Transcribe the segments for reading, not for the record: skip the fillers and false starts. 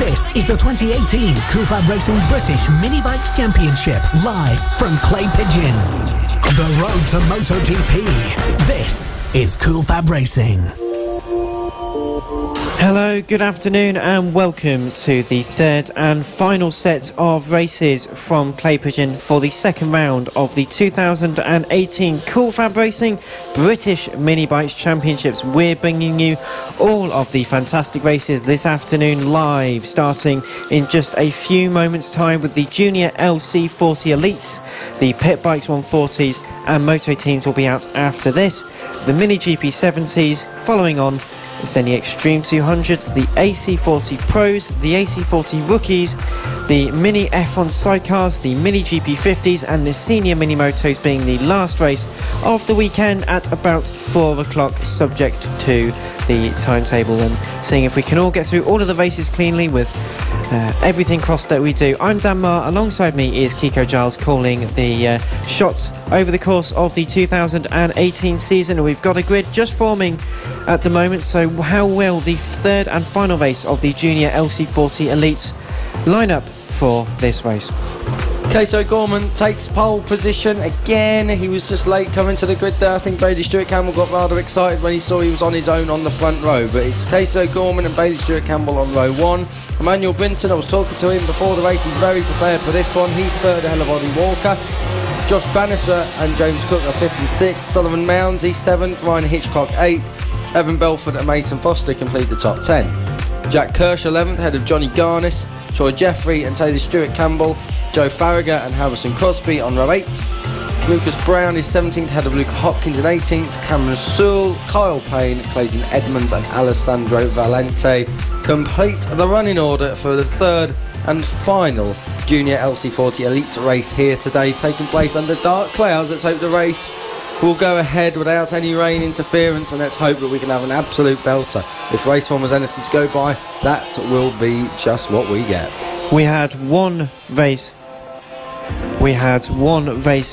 This is the 2018 FAB-Racing British Mini Bikes Championship, live from Clay Pigeon. The road to MotoGP. This is FAB-Racing. Hello, good afternoon and welcome to the third and final set of races from Clay Pigeon for the second round of the 2018 FAB-Racing British Mini Bikes Championships. We're bringing you all of the fantastic races this afternoon live, starting in just a few moments time with the Junior LC40 Elites, the Pit Bikes 140s and Moto teams will be out after this. The Mini GP70s following on. It's then the Extreme 200s, the AC40 Pros, the AC40 Rookies, the Mini F1 Sidecars, the Mini GP50s and the Senior Mini Motos being the last race of the weekend at about 4 o'clock, subject to the timetable and seeing if we can all get through all of the races cleanly with everything crossed that we do. I'm Dan Marr, alongside me is Kiko Giles calling the shots over the course of the 2018 season. We've got a grid just forming at the moment, so how will the third and final race of the Junior LC40 Elites line up for this race? Case O'Gorman takes pole position again. He was just late coming to the grid there. I think Bailey Stewart-Campbell got rather excited when he saw he was on his own on the front row. But it's Case O'Gorman and Bailey Stewart-Campbell on row 1. Emmanuel Brinton, I was talking to him before the race, he's very prepared for this one. He's third ahead of Ollie Walker. Josh Bannister and James Cook are 5th and 6th. Solomon Mounsey 7th. Ryan Hitchcock 8th. Evan Belford and Mason Foster complete the top 10. Jack Kirsch 11th ahead of Johnny Garnis. Troy Jeffrey and Taylor Stewart-Campbell. Joe Farragher and Harrison Crosby on row 8. Lucas Brown is 17th ahead of Luca Hopkins in 18th. Cameron Sewell, Kyle Payne, Clayton Edmonds and Alessandro Valente complete the running order for the third and final Junior LC40 Elite race here today, taking place under dark clouds. Let's hope the race will go ahead without any rain interference, and let's hope that we can have an absolute belter. If race one was anything to go by, that will be just what we get. We had one race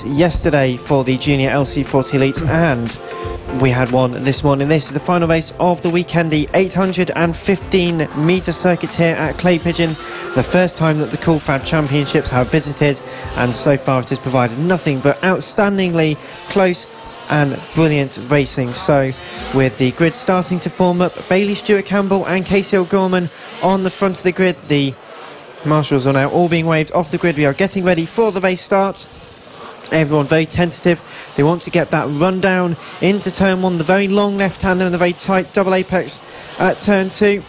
yesterday for the Junior LC40 Elites, and we had one this morning. This is the final race of the weekend, the 815 metre circuit here at Clay Pigeon. The first time that the FAB Championships have visited, and so far it has provided nothing but outstandingly close and brilliant racing. So with the grid starting to form up, Bailey Stewart-Campbell and Casey O'Gorman on the front of the grid. The marshals are now all being waved off the grid. We are getting ready for the race start. Everyone very tentative. They want to get that run down into turn 1, the very long left-hander and the very tight double apex at turn 2.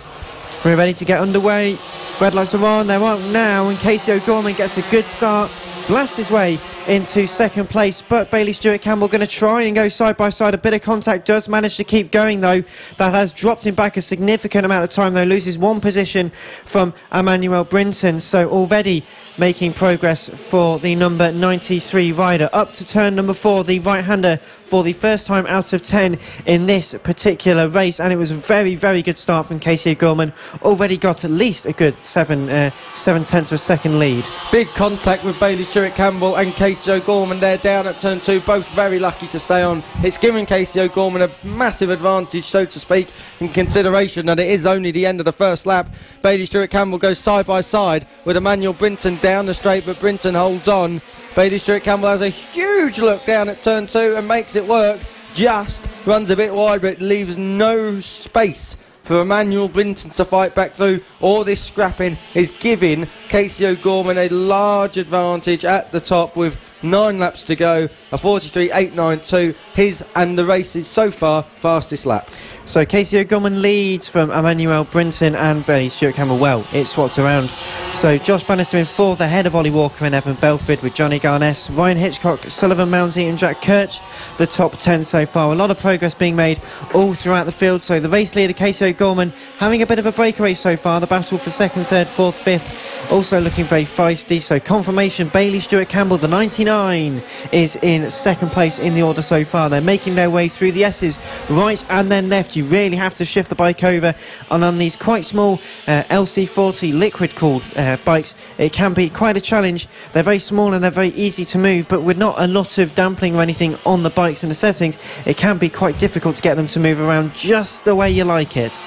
We're ready to get underway. Red lights are on, they're on now, and Casey O'Gorman gets a good start, blasts his way into second place, but Bailey Stewart-Campbell going to try and go side by side. A bit of contact, does manage to keep going though. That has dropped him back a significant amount of time though, loses one position from Emmanuel Brinton, so already making progress for the number 93 rider. Up to turn number 4, the right-hander for the first time out of 10 in this particular race, and it was a very, very good start from Casey O'Gorman. Already got at least a good 7 tenths of a second lead. Big contact with Bailey Stewart-Campbell and Casey O'Gorman. They're down at turn 2, both very lucky to stay on. It's given Casey O'Gorman a massive advantage, so to speak, in consideration that it is only the end of the first lap. Bailey Stewart-Campbell goes side by side with Emmanuel Brinton down the straight, but Brinton holds on. Bailey Stewart-Campbell has a huge look down at turn 2 and makes it work. Just runs a bit wide, but it leaves no space for Emmanuel Brinton to fight back through. All this scrapping is giving Casey O'Gorman a large advantage at the top with 9 laps to go, a 43.892, his and the race's so far fastest lap. So Casey O'Gorman leads from Emmanuel Brinton and Bailey Stewart-Campbell. Well, it swaps around. So Josh Bannister in 4th ahead of Ollie Walker and Evan Belford, with Johnny Garnes, Ryan Hitchcock, Sullivan Mounsey and Jack Kirch the top 10 so far. A lot of progress being made all throughout the field. So the race leader Casey O'Gorman having a bit of a breakaway so far. The battle for 2nd, 3rd, 4th, 5th also looking very feisty. So confirmation, Bailey Stewart-Campbell, the 99, is in 2nd place in the order so far. They're making their way through the S's, right and then left. You really have to shift the bike over, and on these quite small LC40 liquid cooled bikes, it can be quite a challenge. They're very small and they're very easy to move, but with not a lot of damping or anything on the bikes and the settings, it can be quite difficult to get them to move around just the way you like it.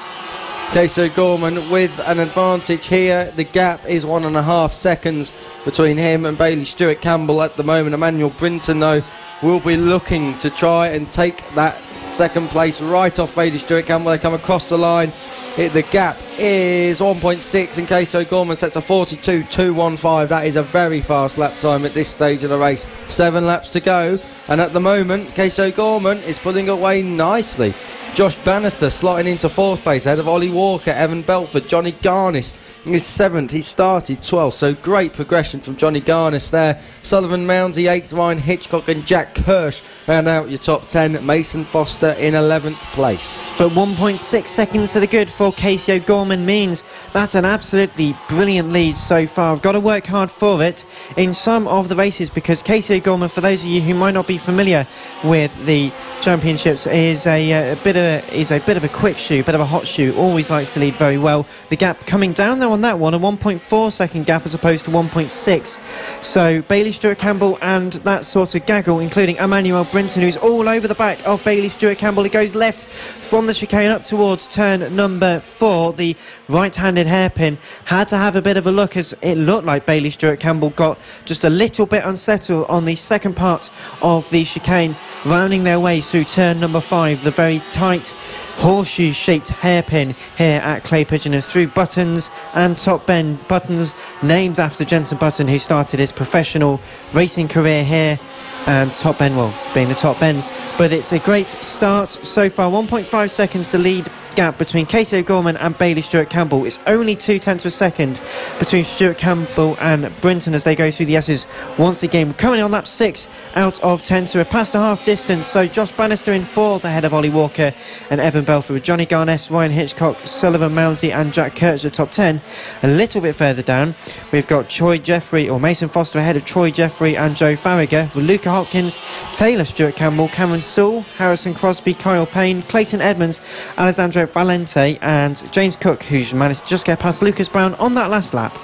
Casey Gorman with an advantage here. The gap is 1.5 seconds between him and Bailey Stewart Campbell at the moment. Emmanuel Brinton, though, will be looking to try and take that second place right off Bailey Stewart Campbell. They come across the line. The gap is 1.6 and Casey Gorman sets a 42.215. That is a very fast lap time at this stage of the race. 7 laps to go, and at the moment Casey Gorman is pulling away nicely. Josh Bannister slotting into 4th place ahead of Ollie Walker, Evan Belford. Johnny Garnis is 7th. He started 12th, so great progression from Johnny Garnis there. Sullivan Mounsey 8th, Ryan Hitchcock and Jack Kirsch round out your top 10. Mason Foster in 11th place. But 1.6 seconds to the good for Casey O'Gorman means that's an absolutely brilliant lead so far. I've got to work hard for it in some of the races, because Casey O'Gorman, for those of you who might not be familiar with the championships, is a bit of a quick shoe, bit of a hot shoe. Always likes to lead very well. The gap coming down though on that one, a 1.4 second gap as opposed to 1.6. So Bailey Stewart Campbell and that sort of gaggle, including Emmanuel Brinton, who's all over the back of Bailey Stewart Campbell. He goes left from the chicane up towards turn number 4. The right-handed hairpin had to have a bit of a look, as it looked like Bailey Stewart Campbell got just a little bit unsettled on the second part of the chicane, rounding their way through turn number 5, the very tight horseshoe-shaped hairpin here at Clay Pigeon, and through Buttons and Top Bend. Buttons named after Jenson Button, who started his professional racing career here, and Top Bend, well, being the Top Bend. But it's a great start so far. 1.5 seconds to lead gap between Casey O'Gorman and Bailey Stewart Campbell. It's only 0.2 of a second between Stewart Campbell and Brinton as they go through the S's once again. Coming on lap 6 out of 10, so we're past a half distance. So Josh Bannister in 4th ahead of Ollie Walker and Evan Belford, with Johnny Garness, Ryan Hitchcock, Sullivan Mounsey and Jack Kirch at top 10. A little bit further down we've got Troy Jeffrey, or Mason Foster, ahead of Troy Jeffrey and Joe Farragher, with Luca Hopkins, Taylor Stewart Campbell, Cameron Sewell, Harrison Crosby, Kyle Payne, Clayton Edmonds, Alessandro Valente and James Cook, who's managed to just get past Lucas Brown on that last lap.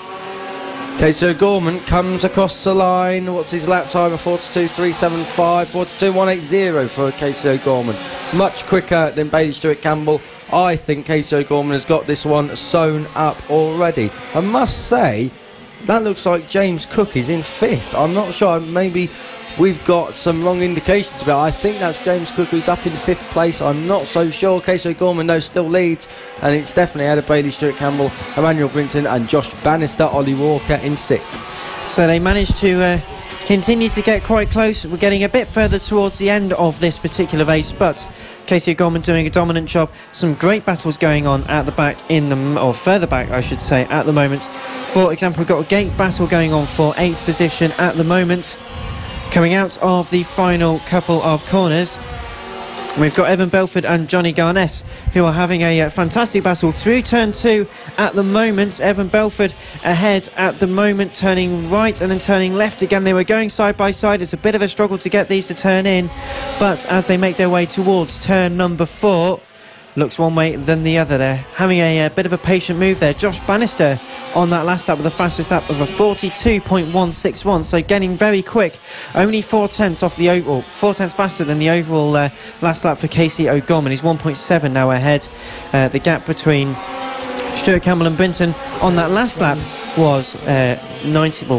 Casey O'Gorman comes across the line. What's his lap time? A 42.375, 42.180 for Casey O'Gorman. Much quicker than Bailey Stewart Campbell. I think Casey O'Gorman has got this one sewn up already. I must say, that looks like James Cook is in 5th. I'm not sure, maybe we've got some wrong indications about it. I think that's James Cook who's up in 5th place. I'm not so sure. Casey O'Gorman, though, still leads, and it's definitely out of Bailey Stewart Campbell, Emmanuel Brinton and Josh Bannister. Ollie Walker in 6th. So they managed to continue to get quite close. We're getting a bit further towards the end of this particular race, but Casey O'Gorman doing a dominant job. Some great battles going on at the back, or further back I should say, at the moment. For example, we've got a gate battle going on for 8th position at the moment. Coming out of the final couple of corners, we've got Evan Belford and Johnny Garness, who are having a fantastic battle through turn 2 at the moment. Evan Belford ahead at the moment, turning right and then turning left again. They were going side by side. It's a bit of a struggle to get these to turn in, but as they make their way towards turn number 4, looks one way than the other. They're having a bit of a patient move there. Josh Bannister on that last lap with the fastest lap of a 42.161, so getting very quick. Only 4/10 off the overall, 4/10 faster than the overall last lap for Casey O'Gorman. He's 1.7 now ahead. The gap between Stewart Campbell and Brinton on that last lap was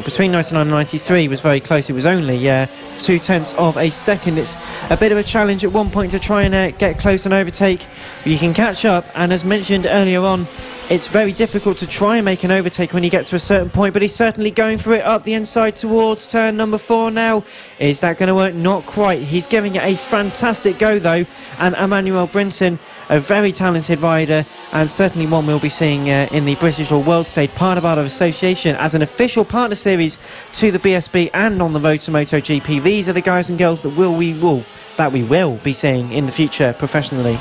between 99 and 93 was very close. It was only 0.2 of a second. It's a bit of a challenge at one point to try and get close and overtake. You can catch up, and as mentioned earlier on, it's very difficult to try and make an overtake when you get to a certain point, but he's certainly going for it up the inside towards turn number 4 now. Is that going to work? Not quite. He's giving it a fantastic go though, and Emmanuel Brinton, a very talented rider, and certainly one we'll be seeing in the British or World Stage, part of our association as an official partner series to the BSB and on the road to MotoGP. These are the guys and girls that we will be seeing in the future professionally.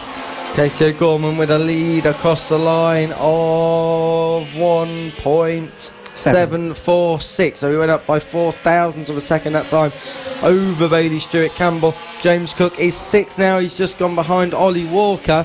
Casey O'Gorman with a lead across the line of 1.746, so he went up by 0.04 of a second that time over Bailey Stewart Campbell. James Cook is 6th now. He's just gone behind Ollie Walker.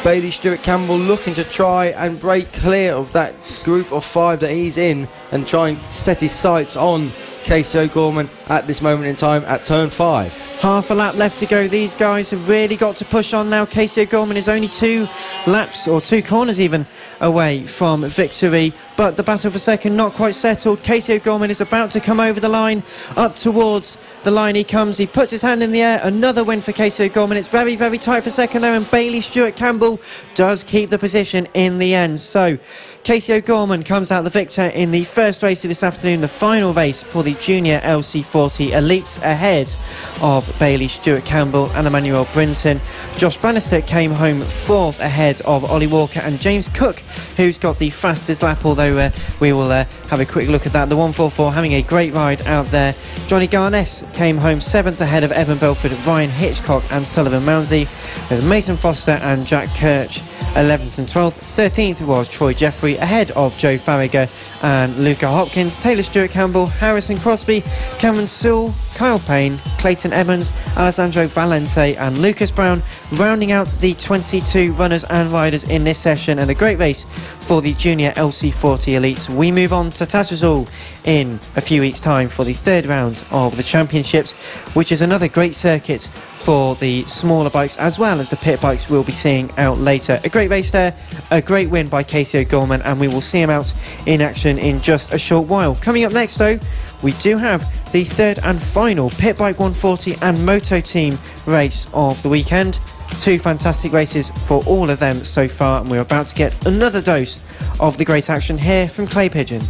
Bailey Stewart Campbell looking to try and break clear of that group of 5 that he's in and try and set his sights on Casey O'Gorman at this moment in time at turn 5. Half a lap left to go. These guys have really got to push on now. Casey O'Gorman is only 2 laps, or 2 corners even, away from victory. But the battle for second not quite settled. Casey O'Gorman is about to come over the line. Up towards the line he comes. He puts his hand in the air. Another win for Casey O'Gorman. It's very, very tight for second though, and Bailey Stewart Campbell does keep the position in the end. So Casey O'Gorman comes out the victor in the first race of this afternoon, the final race for the Junior LC40 Elites, ahead of Bailey Stewart Campbell and Emmanuel Brinton. Josh Bannister came home 4th ahead of Ollie Walker and James Cook, who's got the fastest lap, although we will have a quick look at that. The 144 having a great ride out there. Johnny Garness came home 7th ahead of Evan Belford, Ryan Hitchcock and Sullivan Mounsey, with Mason Foster and Jack Kirch 11th and 12th. 13th was Troy Jeffrey ahead of Joe Farragher and Luca Hopkins. Taylor Stewart Campbell, Harrison Crosby, Cameron Sewell, Kyle Payne, Clayton Evans, Alessandro Valente and Lucas Brown, rounding out the 22 runners and riders in this session, and a great race for the Junior LC40 Elites. We move on to Tattersall in a few weeks' time for the 3rd round of the championships, which is another great circuit for the smaller bikes as well as the pit bikes we'll be seeing out later. A great race there, a great win by Casey O'Gorman, and we will see him out in action in just a short while. Coming up next though, we do have the 3rd and final Pit Bike 140 and Moto Team race of the weekend. 2 fantastic races for all of them so far, and we're about to get another dose of the great action here from Clay Pigeon.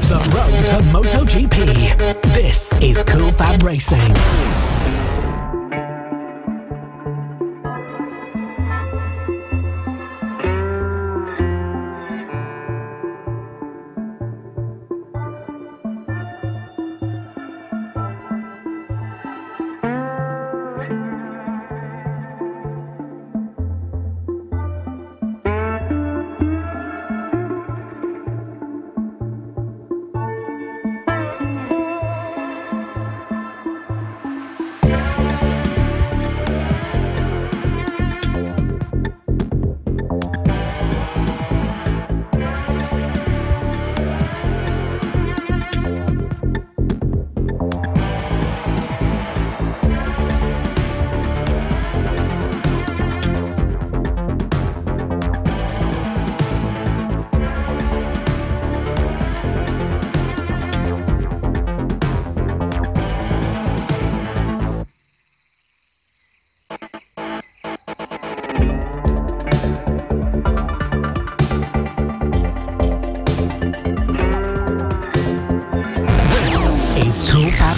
The road to MotoGP. This is Cool Fab Racing.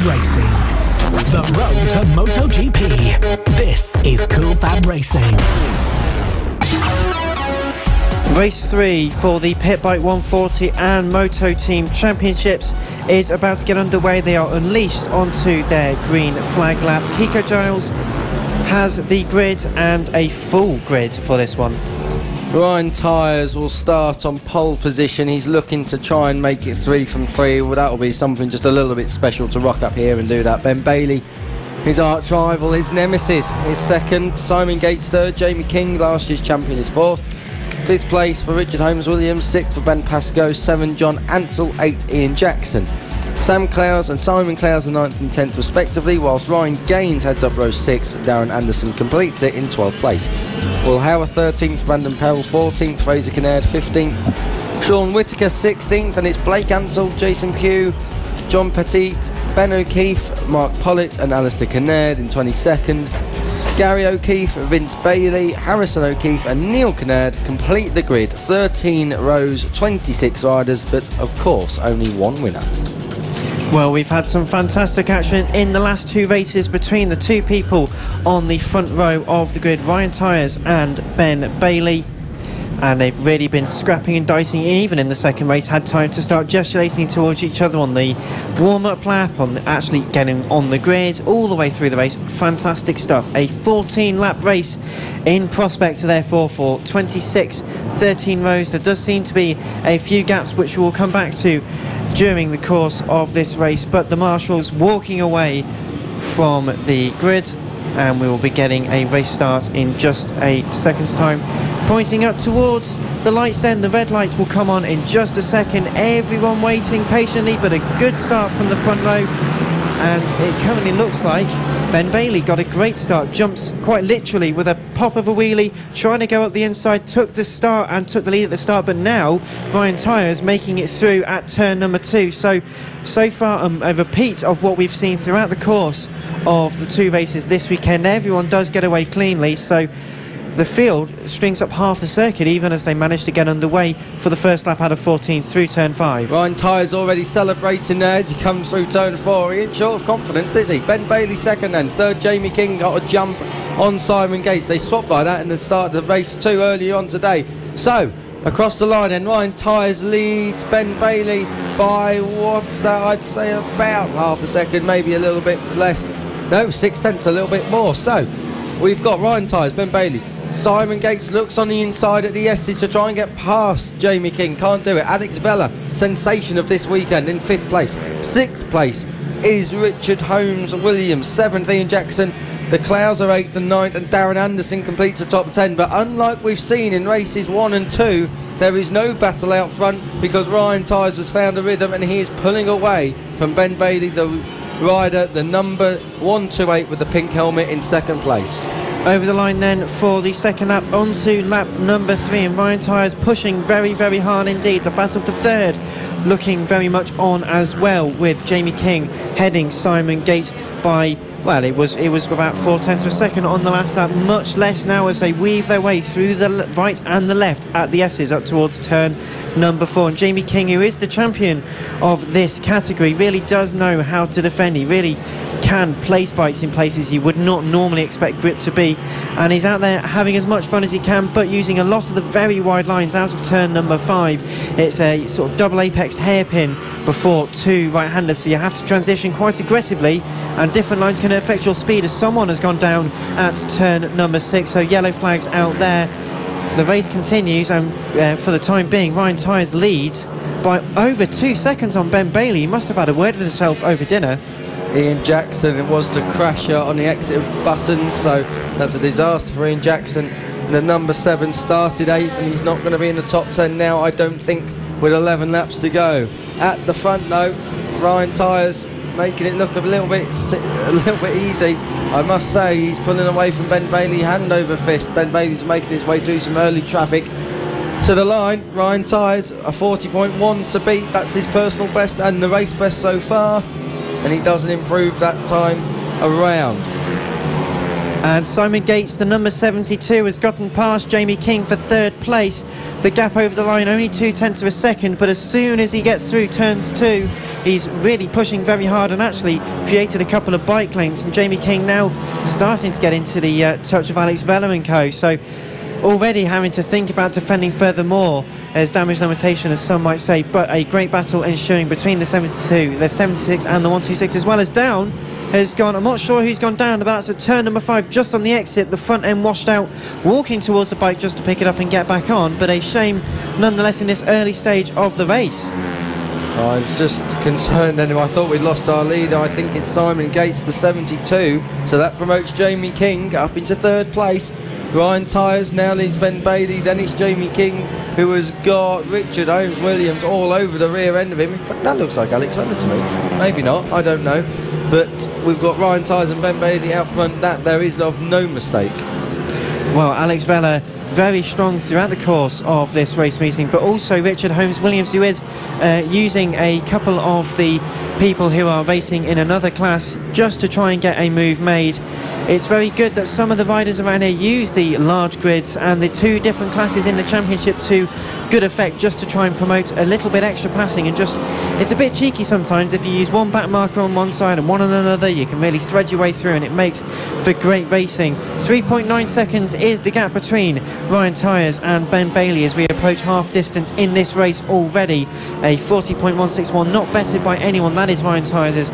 Racing. The road to MotoGP. This is Cool Fab Racing. Race 3 for the Pit Bike 140 and Moto Team Championships is about to get underway. They are unleashed onto their green flag lap. Kiko Giles has the grid and a full grid for this one. Ryan Tyres will start on pole position. He's looking to try and make it 3 from 3. Well, that'll be something just a little bit special to rock up here and do that. Ben Bailey, his arch rival, his nemesis, is 2nd. Simon Gates 3rd. Jamie King, last year's champion, is 4th. 5th place for Richard Holmes-Williams. 6th for Ben Pascoe. 7th, John Ansell. 8th, Ian Jackson. Sam Clowes and Simon Clowes are 9th and 10th respectively, whilst Ryan Gaines heads up row 6. Darren Anderson completes it in 12th place. Will Howard 13th, Brandon Powell 14th, Fraser Kinnaird 15th, Sean Whittaker 16th, and it's Blake Ansell, Jason Pugh, John Petit, Ben O'Keefe, Mark Pollitt and Alistair Kinnaird in 22nd. Gary O'Keefe, Vince Bailey, Harrison O'Keefe and Neil Kinnaird complete the grid. 13 rows, 26 riders, but of course only one winner. Well, we've had some fantastic action in the last 2 races between the 2 people on the front row of the grid, Ryan Tyres and Ben Bailey. And they've really been scrapping and dicing, even in the second race, had time to start gesticulating towards each other on the warm-up lap, on actually getting on the grid, all the way through the race. Fantastic stuff. A 14-lap race in prospect, therefore, for 26, 13 rows. There does seem to be a few gaps, which we will come back to during the course of this race, but the marshals walking away from the grid, and we will be getting a race start in just a second's time. Pointing up towards the lights then, the red light will come on in just a second. Everyone waiting patiently, but a good start from the front row. and it currently looks like Ben Bailey got a great start, jumps quite literally with a pop of a wheelie, trying to go up the inside, took the start and took the lead at the start, but now Ryan Tyres making it through at turn number 2. So far a repeat of what we've seen throughout the course of the 2 races this weekend. Everyone does get away cleanly, so the field strings up half the circuit even as they manage to get underway for the first lap out of 14 through turn 5. Ryan Tyres already celebrating there as he comes through turn 4. He ain't short of confidence, is he? Ben Bailey second then. Third, Jamie King got a jump on Simon Gates. They swapped like that in the start of the race 2 earlier on today. So, across the line then, Ryan Tyres leads Ben Bailey by, what's that, I'd say about half a second, maybe a little bit less. No, 6/10, a little bit more. So, we've got Ryan Tyres, Ben Bailey. Simon Gates looks on the inside at the S's to try and get past Jamie King. Can't do it. Alex Vella, sensation of this weekend, in 5th place. 6th place is Richard Holmes Williams. 7th, Ian Jackson. The Clouds are 8th and 9th, and Darren Anderson completes the top 10. But unlike we've seen in races 1 and 2, there is no battle out front because Ryan Tyres has found a rhythm and he is pulling away from Ben Bailey, the rider, the number 128 with the pink helmet, in 2nd place. Over the line then for the second lap, onto lap number 3, and Ryan Tyres pushing very, very hard indeed. The battle for 3rd looking very much on as well, with Jamie King heading Simon Gates by, well, it was about 4/10 of a second on the last lap. Much less now as they weave their way through the right and the left at the S's up towards turn number 4. And Jamie King, who is the champion of this category, really does know how to defend. He really can place bikes in places you would not normally expect grip to be, and he's out there having as much fun as he can, but using a lot of the very wide lines out of turn number 5. It's a sort of double apex hairpin before 2 right-handers, so you have to transition quite aggressively, and different lines can affect your speed, as someone has gone down at turn number 6, so yellow flags out there. The race continues, and for the time being, Ryan Tyres leads by over 2 seconds on Ben Bailey. He must have had a word with himself over dinner. Ian Jackson, it was the crasher on the exit button, so that's a disaster for Ian Jackson. The number 7 started 8th, and he's not going to be in the top 10 now, I don't think, with 11 laps to go. At the front though, Ryan Tyres making it look a little bit easy. I must say, he's pulling away from Ben Bailey hand over fist. Ben Bailey's making his way through some early traffic to the line. Ryan Tyres, a 40.1 to beat. That's his personal best and the race best so far, and he doesn't improve that time around. And Simon Gates, the number 72, has gotten past Jamie King for 3rd place. The gap over the line only 2/10 of a second, but as soon as he gets through turns 2, he's really pushing very hard and actually created a couple of bike lanes. And Jamie King now starting to get into the touch of Alex Vella and co. So already having to think about defending furthermore as damage limitation, as some might say, but a great battle ensuing between the 72, the 76 and the 126, as well as down has gone. I'm not sure who's gone down, but that's at turn number 5, just on the exit. The front end washed out, walking towards the bike just to pick it up and get back on, but a shame nonetheless in this early stage of the race. I was just concerned anyway. I thought we'd lost our leader. I think it's Simon Gates, the 72, so that promotes Jamie King up into 3rd place. Ryan Tyres now leads Ben Bailey, then it's Jamie King, who has got Richard Holmes Williams all over the rear end of him. In fact, that looks like Alex Vella to me. Maybe not, I don't know. But we've got Ryan Tyres and Ben Bailey out front. That there is of no mistake. Well, Alex Vella very strong throughout the course of this race meeting, but also Richard Holmes Williams, who is using a couple of the people who are racing in another class just to try and get a move made. It's very good that some of the riders around here use the large grids and the 2 different classes in the championship to good effect, just to try and promote a little bit extra passing. And just, it's a bit cheeky sometimes if you use one back marker on one side and one on another. You can really thread your way through, and it makes for great racing. 3.9 seconds is the gap between Ryan Tyres and Ben Bailey as we approach half distance in this race already. A 40.161, not bettered by anyone. That is Ryan Tyres'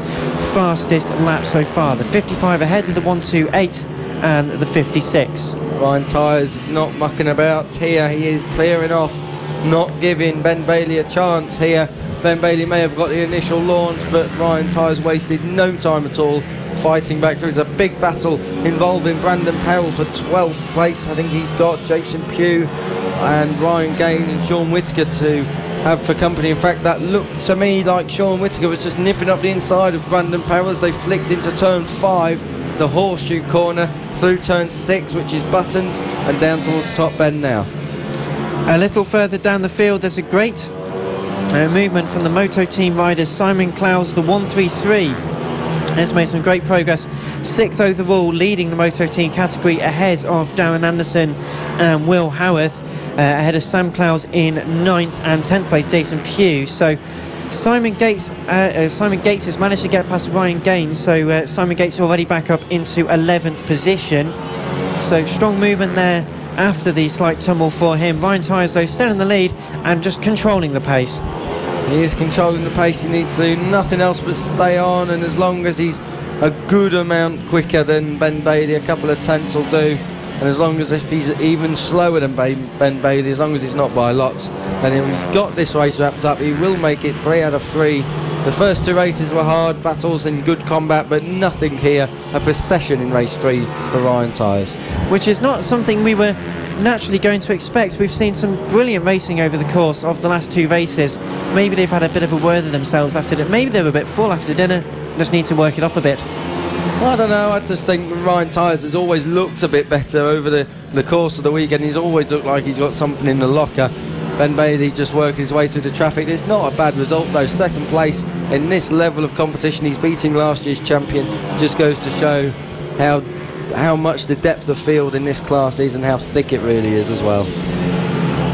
fastest lap so far. The 55 ahead of the 128 and the 56. Ryan Tyres is not mucking about here. He is clearing off, not giving Ben Bailey a chance here. Ben Bailey may have got the initial launch, but Ryan Tyres wasted no time at all fighting back through. It's a big battle involving Brandon Powell for 12th place. I think he's got Jason Pugh and Ryan Gain and Sean Whittaker to have for company. In fact, that looked to me like Sean Whittaker was just nipping up the inside of Brandon Perrill as they flicked into turn 5, the horseshoe corner, through turn 6, which is Buttons, and down towards top bend now. A little further down the field, there's a great movement from the Moto team riders. Simon Clowes, the 133, has made some great progress. 6th overall, leading the Moto team category ahead of Darren Anderson and Will Howarth, ahead of Sam Clowes in 9th, and 10th place Jason Pugh. So Simon Gates has managed to get past Ryan Gaines, so Simon Gates already back up into 11th position. So strong movement there after the slight tumble for him. Ryan Tyers, though, still in the lead and just controlling the pace. He is controlling the pace. He needs to do nothing else but stay on, and as long as he's a good amount quicker than Ben Bailey, a couple of tenths will do, and as long as if he's even slower than Ben Bailey, as long as he's not by lots, then he's got this race wrapped up. He will make it 3 out of 3. The first 2 races were hard battles in good combat, but nothing here a procession in race 3 for Ryan Tyers, which is not something we were naturally going to expect. We've seen some brilliant racing over the course of the last 2 races. Maybe they've had a bit of a word of themselves after dinner. Maybe they were a bit full after dinner, just need to work it off a bit. I don't know, I just think Ryan Tyers has always looked a bit better over the course of the weekend. He's always looked like he's got something in the locker. Ben Bailey just working his way through the traffic. It's not a bad result though. 2nd place in this level of competition. He's beating last year's champion. Just goes to show how much the depth of field in this class is and how thick it really is as well.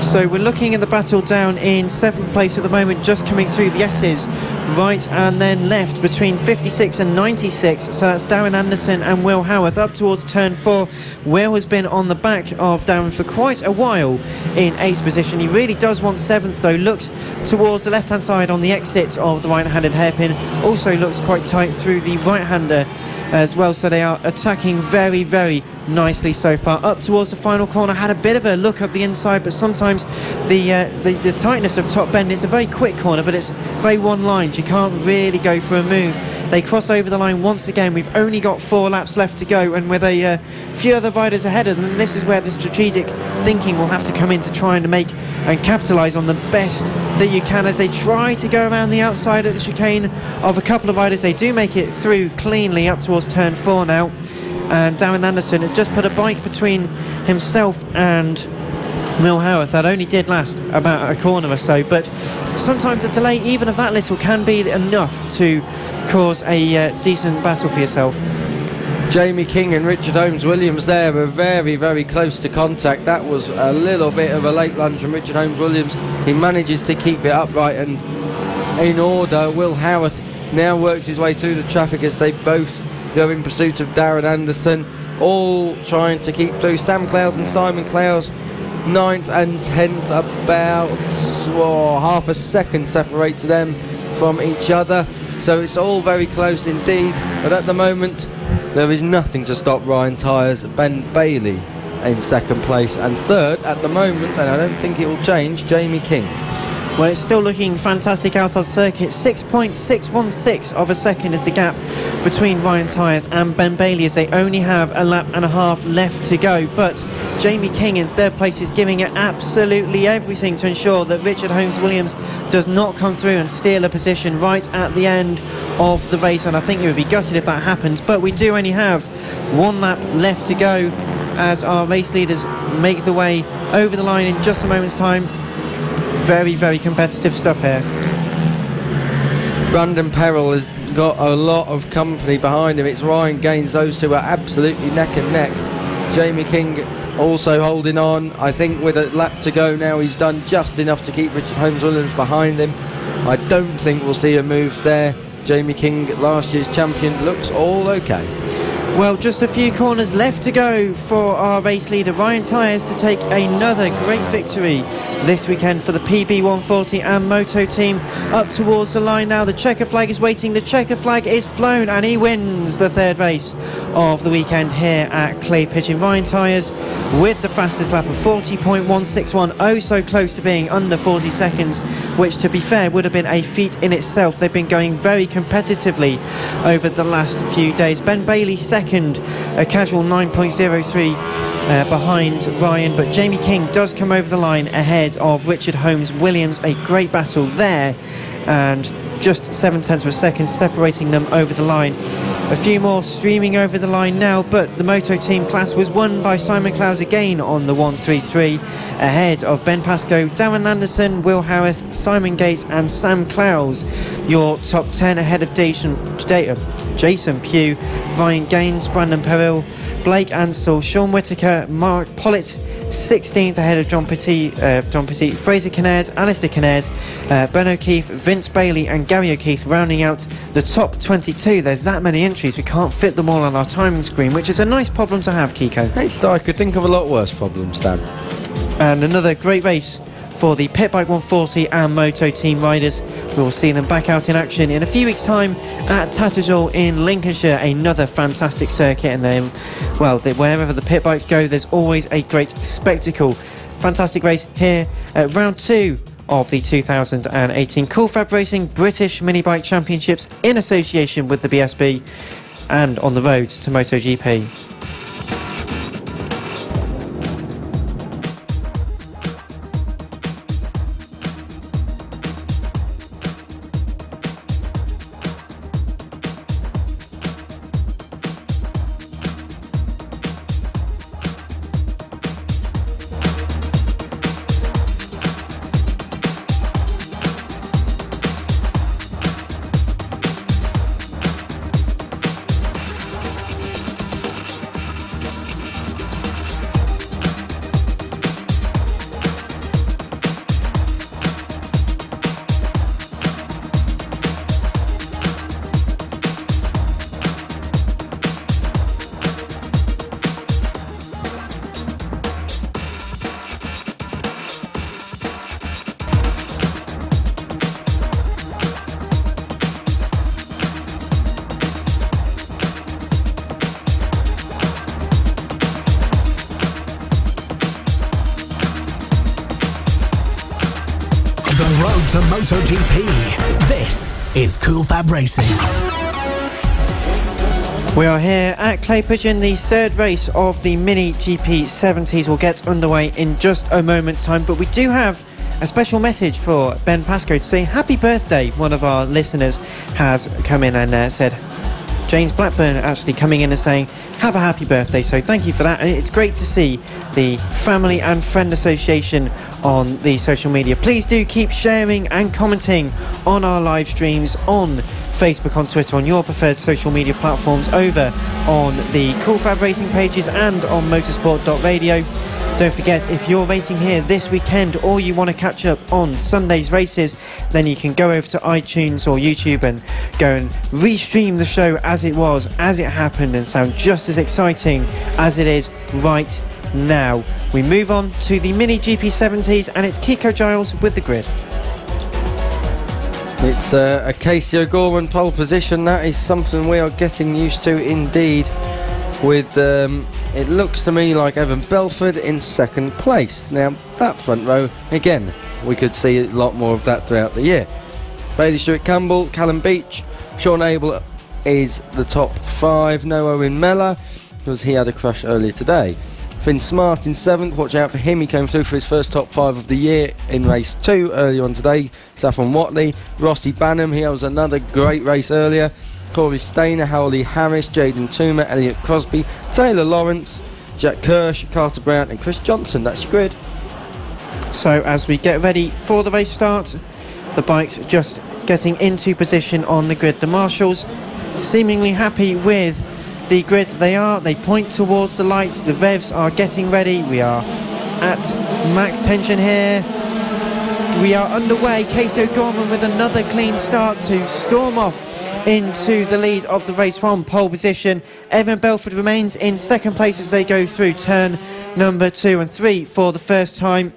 So we're looking at the battle down in 7th place at the moment, just coming through the S's, right and then left between 56 and 96. So that's Darren Anderson and Will Howarth up towards turn 4. Will has been on the back of Darren for quite a while in 8th position. He really does want 7th though. Looks towards the left hand side on the exit of the right-handed hairpin. Also looks quite tight through the right-hander as well, so they are attacking very, very nicely so far. Up towards the final corner, had a bit of a look up the inside, but sometimes the tightness of top bend, it's a very quick corner, but it's very one-lined. You can't really go for a move. They cross over the line once again. We've only got 4 laps left to go, and with a few other riders ahead of them, this is where the strategic thinking will have to come in to try and make and capitalise on the best that you can as they try to go around the outside of the chicane of a couple of riders. They do make it through cleanly up towards turn 4 now, and Darren Anderson has just put a bike between himself and Will Howarth. That only did last about a corner or so, but sometimes a delay even of that little can be enough to cause a decent battle for yourself. Jamie King and Richard Holmes Williams there were very, very close to contact. That was a little bit of a late lunge from Richard Holmes Williams. He manages to keep it upright and in order. Will Howarth now works his way through the traffic as they both go in pursuit of Darren Anderson, all trying to keep through. Sam Clowes and Simon Clowes 9th and 10th, about half a second separates them from each other, so it's all very close indeed. But at the moment there is nothing to stop Ryan Tyers. Ben Bailey in 2nd place, and 3rd at the moment, and I don't think it will change, Jamie King. Well, it's still looking fantastic out on circuit. 6.616 of a second is the gap between Ryan Tyers and Ben Bailey, as they only have a lap and a half left to go. But Jamie King in 3rd place is giving it absolutely everything to ensure that Richard Holmes Williams does not come through and steal a position right at the end of the race. And I think you would be gutted if that happens. But we do only have 1 lap left to go as our race leaders make the way over the line in just a moment's time. Very, very competitive stuff here. Brandon Perrill has got a lot of company behind him. It's Ryan Gaines. Those two are absolutely neck and neck. Jamie King also holding on. I think with a lap to go now, he's done just enough to keep Richard Holmes Williams behind him. I don't think we'll see a move there. Jamie King, last year's champion, looks all okay. Well, just a few corners left to go for our race leader Ryan Tyers to take another great victory this weekend for the PB 140 and Moto team. Up towards the line now, the checker flag is waiting, the checker flag is flown, and he wins the 3rd race of the weekend here at Clay Pigeon. Ryan Tyers with the fastest lap of 40.161, oh so close to being under 40 seconds, which to be fair would have been a feat in itself. They've been going very competitively over the last few days. Ben Bailey 2nd second, a casual 9.03 behind Ryan, but Jamie King does come over the line ahead of Richard Holmes Williams. A great battle there, and just 7/10 of a second separating them over the line. A few more streaming over the line now, but the Moto Team class was won by Simon Clowes again on the 133, ahead of Ben Pascoe, Darren Anderson, Will Harris, Simon Gates and Sam Clowes. Your top 10 ahead of Jason Pugh, Ryan Gaines, Brandon Perrill, Blake Ansell, Sean Whittaker, Mark Pollitt, 16th ahead of John Petit, Fraser Kinnaird, Alistair Kinnaird, Ben O'Keefe, Vince Bailey and Gary O'Keefe rounding out the top 22. There's that many entries, we can't fit them all on our timing screen, which is a nice problem to have, Kiko. Hey, so I could think of a lot worse problems, Dan. And another great race for the Pit Bike 140 and Moto Team riders. We will see them back out in action in a few weeks' time at Tattershall in Lincolnshire. Another fantastic circuit, and then, well, wherever the pit bikes go, there's always a great spectacle. Fantastic race here at round 2 of the 2018 Cool Fab Racing British Mini Bike Championships in association with the BSB and on the road to MotoGP. The road to MotoGP. This is Cool Fab Racing. We are here at Clay Pigeon. The third race of the Mini GP 70s will get underway in just a moment's time, but we do have a special message for Ben Pascoe to say happy birthday. One of our listeners has come in and said, James Blackburn actually coming in and saying have a happy birthday, so thank you for that. And it's great to see the family and friend association on the social media. Please do keep sharing and commenting on our live streams on Facebook, on Twitter, on your preferred social media platforms, over on the Cool Fab Racing pages and on motorsport.radio. Don't forget, if you're racing here this weekend or you want to catch up on Sunday's races, then you can go over to iTunes or YouTube and go and restream the show as it was, as it happened, and sound just as exciting as it is right now. We move on to the Mini GP70s, and it's Kiko Giles with the grid. It's a Casey O'Gorman pole position. That is something we are getting used to indeed, with it looks to me like Evan Belford in second place. Now that front row, again, we could see a lot more of that throughout the year. Bailey Stewart Campbell, Callum Beach, Sean Abel is the top 5. No Owen Mellor, because he had a crash earlier today. Finn Smart in 7th, watch out for him, he came through for his first top 5 of the year in race 2 earlier on today. Saffron Watley, Rossi Banham, he was another great race earlier. Corey Stainer, Howley Harris, Jaden Toomer, Elliot Crosby, Taylor Lawrence, Jack Kirsch, Carter Brown and Chris Johnson. That's your grid. So as we get ready for the race start, the bikes just getting into position on the grid. The marshals seemingly happy with the grid they point towards the lights. The revs are getting ready. We are at max tension here. We are underway. Casey O'Gorman with another clean start to storm off into the lead of the race from pole position. Evan Belford remains in second place as they go through turn number 2 and 3 for the first time.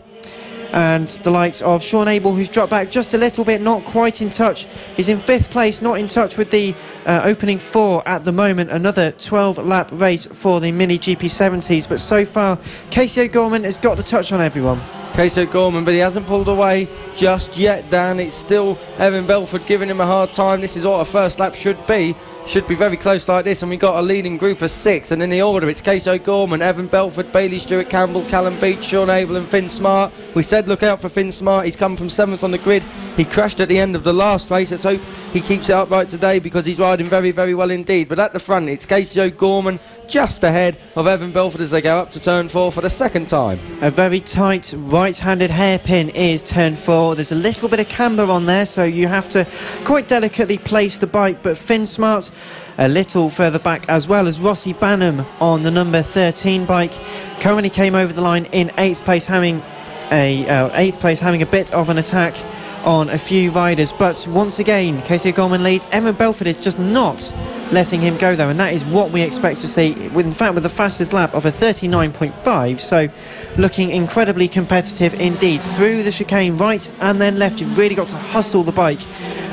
And the likes of Sean Abel, who's dropped back just a little bit, not quite in touch, is in 5th place, not in touch with the opening 4 at the moment. Another 12-lap race for the Mini GP70s, but so far Casey O'Gorman has got the touch on everyone. Casey O'Gorman, but he hasn't pulled away just yet, Dan. It's still Evan Belford giving him a hard time. This is what a first lap should be. Should be very close like this, and we got a leading group of 6. And in the order, it's Casey O'Gorman, Evan Belford, Bailey Stewart Campbell, Callum Beach, Sean Abel and Finn Smart. We said look out for Finn Smart. He's come from 7th on the grid. He crashed at the end of the last race. Let's hope he keeps it upright today, because he's riding very, very well indeed. But at the front, it's Casey O'Gorman just ahead of Evan Belford as they go up to turn 4 for the second time. A very tight right-handed hairpin is turn 4. There's a little bit of camber on there, so you have to quite delicately place the bike. But Finn Smart's a little further back, as well as Rossi Banham on the number 13 bike. Currently came over the line in 8th place, having a bit of an attack on a few riders. But once again, Casey O'Gorman leads. Evan Belford is just not letting him go though, and that is what we expect to see, in fact with the fastest lap of a 39.5, so looking incredibly competitive indeed. Through the chicane, right and then left, you've really got to hustle the bike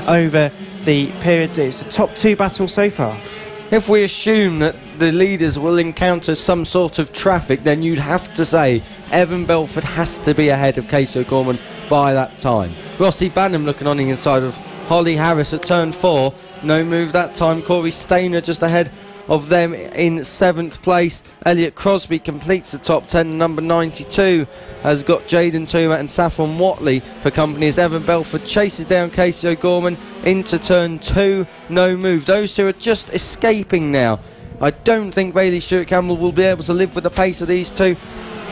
over the period. It's a top 2 battle so far. If we assume that the leaders will encounter some sort of traffic, then you'd have to say Evan Belford has to be ahead of Casey O'Gorman by that time. Rossi Banham looking on the inside of Holly Harris at turn 4. No move that time. Corey Stainer just ahead of them in 7th place. Elliot Crosby completes the top 10. Number 92 has got Jaden Toomer and Saffron Watley for company as Evan Belford chases down Casey O'Gorman into turn 2. No move. Those two are just escaping now. I don't think Bailey Stewart Campbell will be able to live with the pace of these two.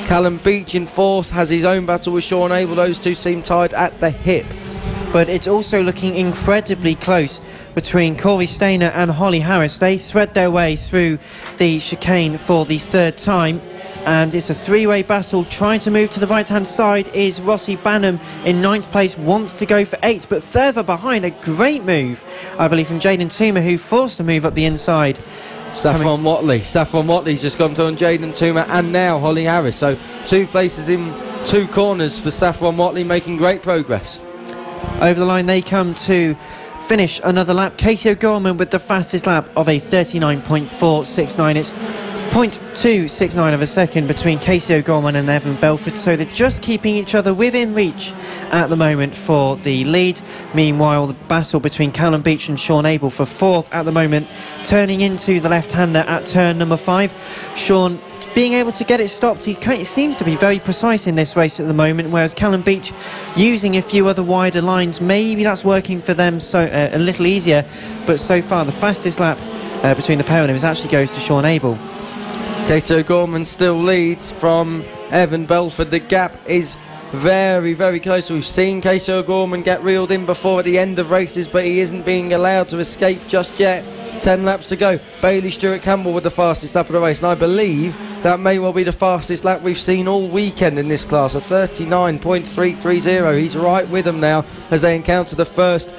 Callum Beach in 4th has his own battle with Sean Abel. Those two seem tied at the hip. But it's also looking incredibly close between Corey Stainer and Holly Harris. They thread their way through the chicane for the 3rd time, and it's a 3-way battle. Trying to move to the right-hand side is Rossi Banham in 9th place, wants to go for 8th, but further behind, a great move, I believe, from Jaden Toomer, who forced a move up the inside. Saffron Watley's just gone to on Jaden Toomer and now Holly Harris. So 2 places in 2 corners for Saffron Watley, making great progress. Over the line they come to finish another lap. Casey O'Gorman with the fastest lap of a 39.469. It's 0.269 of a second between Casey O'Gorman and Evan Belford, so they're just keeping each other within reach at the moment for the lead. Meanwhile, the battle between Callum Beach and Sean Abel for 4th at the moment, turning into the left-hander at turn number 5. Sean being able to get it stopped. He seems to be very precise in this race at the moment, whereas Callum Beach using a few other wider lines. Maybe that's working for them so a little easier, but so far the fastest lap between the pair of them actually goes to Sean Abel. Casey O'Gorman still leads from Evan Belford. The gap is very, very close. We've seen Casey O'Gorman get reeled in before at the end of races, but he isn't being allowed to escape just yet. 10 laps to go. Bailey Stewart Campbell with the fastest lap of the race, and I believe that may well be the fastest lap we've seen all weekend in this class, a 39.330. He's right with them now as they encounter the first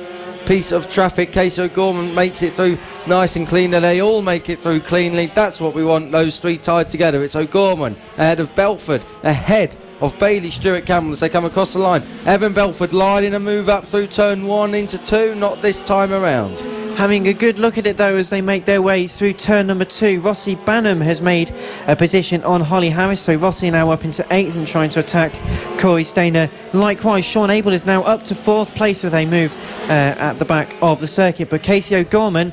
piece of traffic. Casey O'Gorman makes it through nice and clean, and they all make it through cleanly. That's what we want, those 3 tied together. It's O'Gorman ahead of Belford, ahead of Bailey Stewart Campbell as they come across the line. Evan Belford lining a move up through turn 1 into 2, not this time around. Having a good look at it though as they make their way through turn number 2. Rossi Banham has made a position on Holly Harris, so Rossi now up into 8th and trying to attack Corey Stainer. Likewise, Sean Abel is now up to 4th place with a move at the back of the circuit, but Casey O'Gorman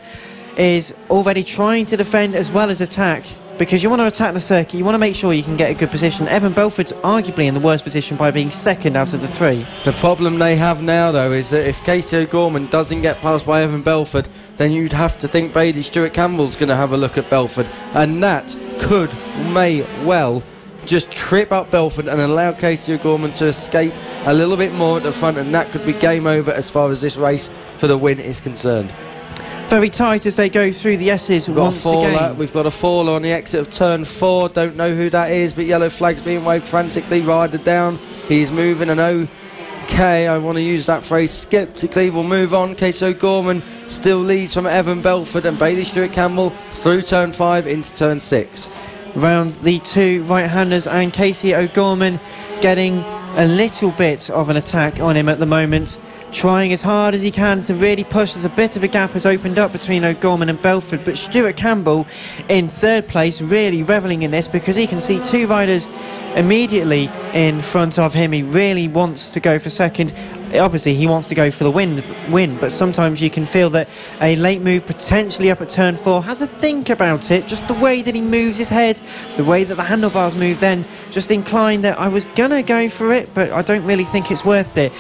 is already trying to defend as well as attack, because you want to attack the circuit, you want to make sure you can get a good position. Evan Belford's arguably in the worst position by being 2nd out of the 3. The problem they have now though is that if Casey O'Gorman doesn't get past by Evan Belford, then you'd have to think Bailey Stewart Campbell's going to have a look at Belford, and that may well just trip up Belford and allow Casey O'Gorman to escape a little bit more at the front, and that could be game over as far as this race for the win is concerned. Very tight as they go through the S's once again. We've got a faller on the exit of turn 4. Don't know who that is, but yellow flag's being waved frantically. Rider down. He's moving an OK. I want to use that phrase skeptically. We'll move on. Casey O'Gorman still leads from Evan Belford and Bailey Stewart Campbell through turn 5 into turn 6. Round the 2 right-handers, and Casey O'Gorman getting a little bit of an attack on him at the moment, trying as hard as he can to really push. There's a bit of a gap has opened up between O'Gorman and Belford, but Stewart Campbell in 3rd place really revelling in this, because he can see 2 riders immediately in front of him. He really wants to go for second. Obviously he wants to go for the win, but sometimes you can feel that a late move potentially up at turn 4 has a think about it. Just the way that he moves his head, the way that the handlebars move, then just inclined that I was gonna go for it, but I don't really think it's worth it.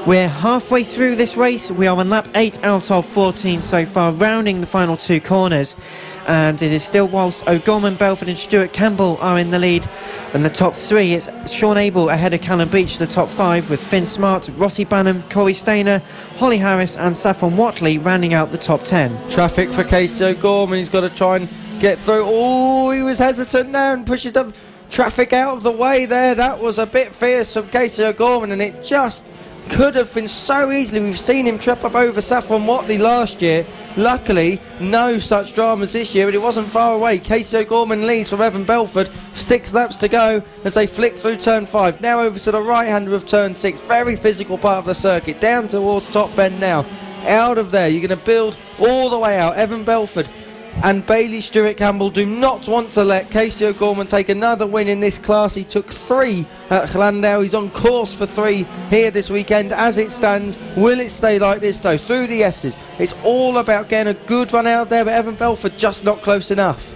We're halfway through this race. We are on lap 8 out of 14 so far, rounding the final 2 corners, and it is still, whilst O'Gorman, Belford and Stuart Campbell are in the lead. And the top 3, it's Sean Abel ahead of Callum Beach, the top 5, with Finn Smart, Rossi Bannum, Corey Stainer, Holly Harris and Saffron Watley rounding out the top 10. Traffic for Casey O'Gorman. He's got to try and get through. Oh, he was hesitant there and pushes the traffic out of the way there. That was a bit fierce from Casey O'Gorman, and it just could have been so easily. We've seen him trip up over Saffron Watley last year. Luckily, no such dramas this year, but it wasn't far away. Casey O'Gorman leads from Evan Belford. 6 laps to go as they flick through turn 5. Now over to the right-hander of turn 6. Very physical part of the circuit. Down towards top bend now. Out of there, you're going to build all the way out. Evan Belford and Bailey Stuart Campbell do not want to let Casey O'Gorman take another win in this class. He took 3 at Llandau. He's on course for 3 here this weekend as it stands. Will it stay like this though? Through the S's. It's all about getting a good run out there, but Evan Belford just not close enough.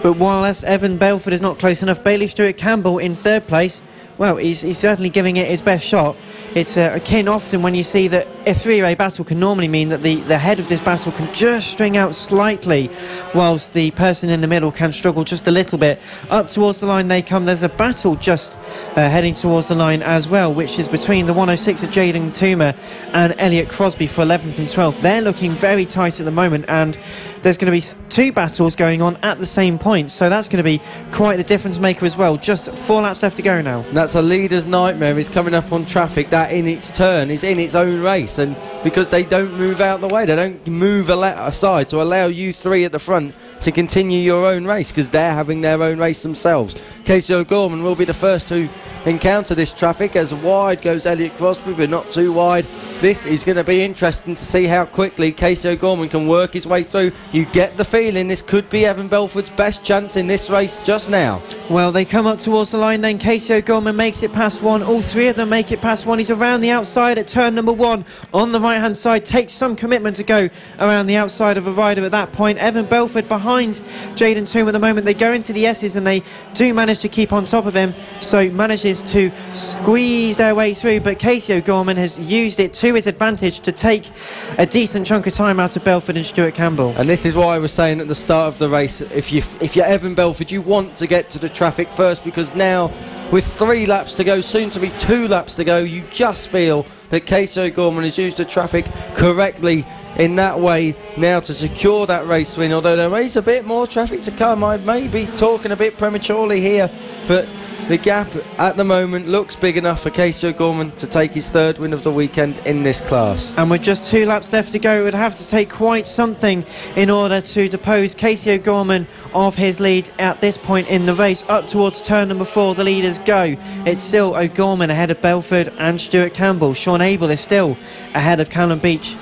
But while Evan Belford is not close enough, Bailey Stuart Campbell in 3rd place, well, he's certainly giving it his best shot. It's akin often when you see that a 3-way battle can normally mean that the head of this battle can just string out slightly, whilst the person in the middle can struggle just a little bit. Up towards the line they come. There's a battle just heading towards the line as well, which is between the 106 of Jaden Toomer and Elliot Crosby for 11th and 12th. They're looking very tight at the moment, and there's going to be 2 battles going on at the same point, so that's going to be quite the difference maker as well. Just 4 laps left to go now. That's a leader's nightmare. He's coming up on traffic that in its turn is in its own race, and because they don't move out the way, they don't move aside to allow you 3 at the front to continue your own race, because they're having their own race themselves. Casey O'Gorman will be the first to encounter this traffic. As wide goes Elliot Crosby, but not too wide. This is going to be interesting to see how quickly Casey O'Gorman can work his way through. You get the feeling this could be Evan Belford's best chance in this race just now. Well, they come up towards the line then. Casey O'Gorman makes it past 1. All 3 of them make it past 1. He's around the outside at turn number 1 on the right-hand side. Takes some commitment to go around the outside of a rider at that point. Evan Belford behind Jaden Toom at the moment. They go into the S's and they do manage to keep on top of him, so manages to squeeze their way through, but Casey O'Gorman has used it to his advantage to take a decent chunk of time out of Belford and Stuart Campbell. And this is why I was saying at the start of the race, if you're Evan Belford, you want to get to the traffic first, because now with 3 laps to go, soon to be 2 laps to go, you just feel that Casey O'Gorman has used the traffic correctly in that way now to secure that race win. Although there is a bit more traffic to come, I may be talking a bit prematurely here, but the gap at the moment looks big enough for Casey O'Gorman to take his 3rd win of the weekend in this class. And with just 2 laps left to go, it would have to take quite something in order to depose Casey O'Gorman of his lead at this point in the race. Up towards turn number 4, the leaders go. It's still O'Gorman ahead of Belford and Stuart Campbell. Sean Abel is still ahead of Callum Beach.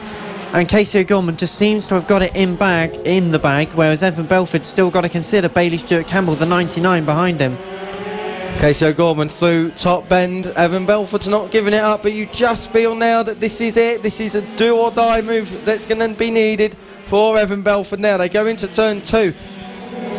And Casey O'Gorman just seems to have got it in the bag, whereas Evan Belford still got to consider Bailey Stuart Campbell, the 99 behind him. Casey O'Gorman through top bend. Evan Belford's not giving it up, but you just feel now that this is it. This is a do or die move that's going to be needed for Evan Belford now. They go into turn 2.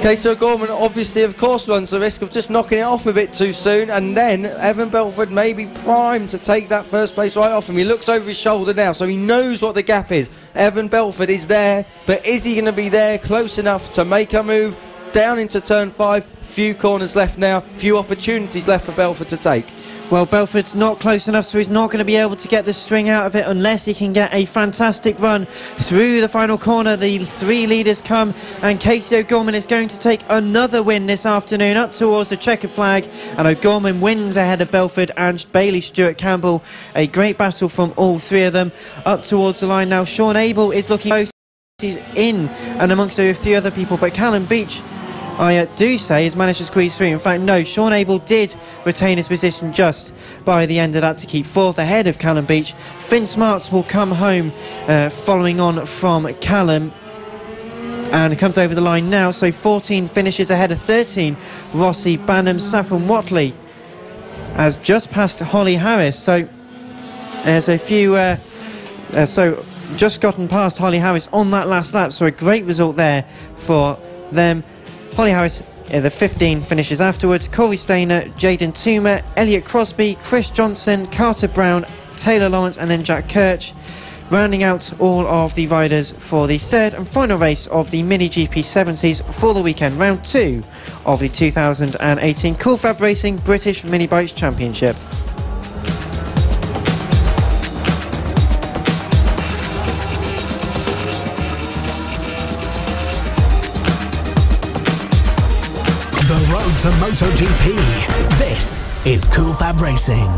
Casey O'Gorman obviously, of course, runs the risk of just knocking it off a bit too soon, and then Evan Belford may be primed to take that first place right off him. He looks over his shoulder now, so he knows what the gap is. Evan Belford is there, but is he going to be there close enough to make a move down into turn 5? Few corners left now, few opportunities left for Belford to take. Well, Belford's not close enough, so he's not going to be able to get the string out of it unless he can get a fantastic run through the final corner. The 3 leaders come, and Casey O'Gorman is going to take another win this afternoon up towards the checkered flag, and O'Gorman wins ahead of Belford and Bailey Stuart Campbell. A great battle from all 3 of them. Up towards the line now, Sean Abel is looking close. He's in and amongst the 3 other people, but Callum Beach, I do say, has managed to squeeze through. In fact, no, Sean Abel did retain his position just by the end of that to keep 4th ahead of Callum Beach. Finn Smarts will come home following on from Callum, and comes over the line now, so 14 finishes ahead of 13. Rossi, Bannum, Saffron Watley has just passed Holly Harris. So there's a few... so just gotten past Holly Harris on that last lap, so a great result there for them. Holly Harris, the 15 finishes afterwards. Corey Stainer, Jaden Toomer, Elliot Crosby, Chris Johnson, Carter Brown, Taylor Lawrence and then Jack Kirch, rounding out all of the riders for the third and final race of the Mini GP 70s for the weekend, round 2 of the 2018 Cool Fab Racing British Mini Bikes Championship. The road to MotoGP. This is Cool Fab Racing.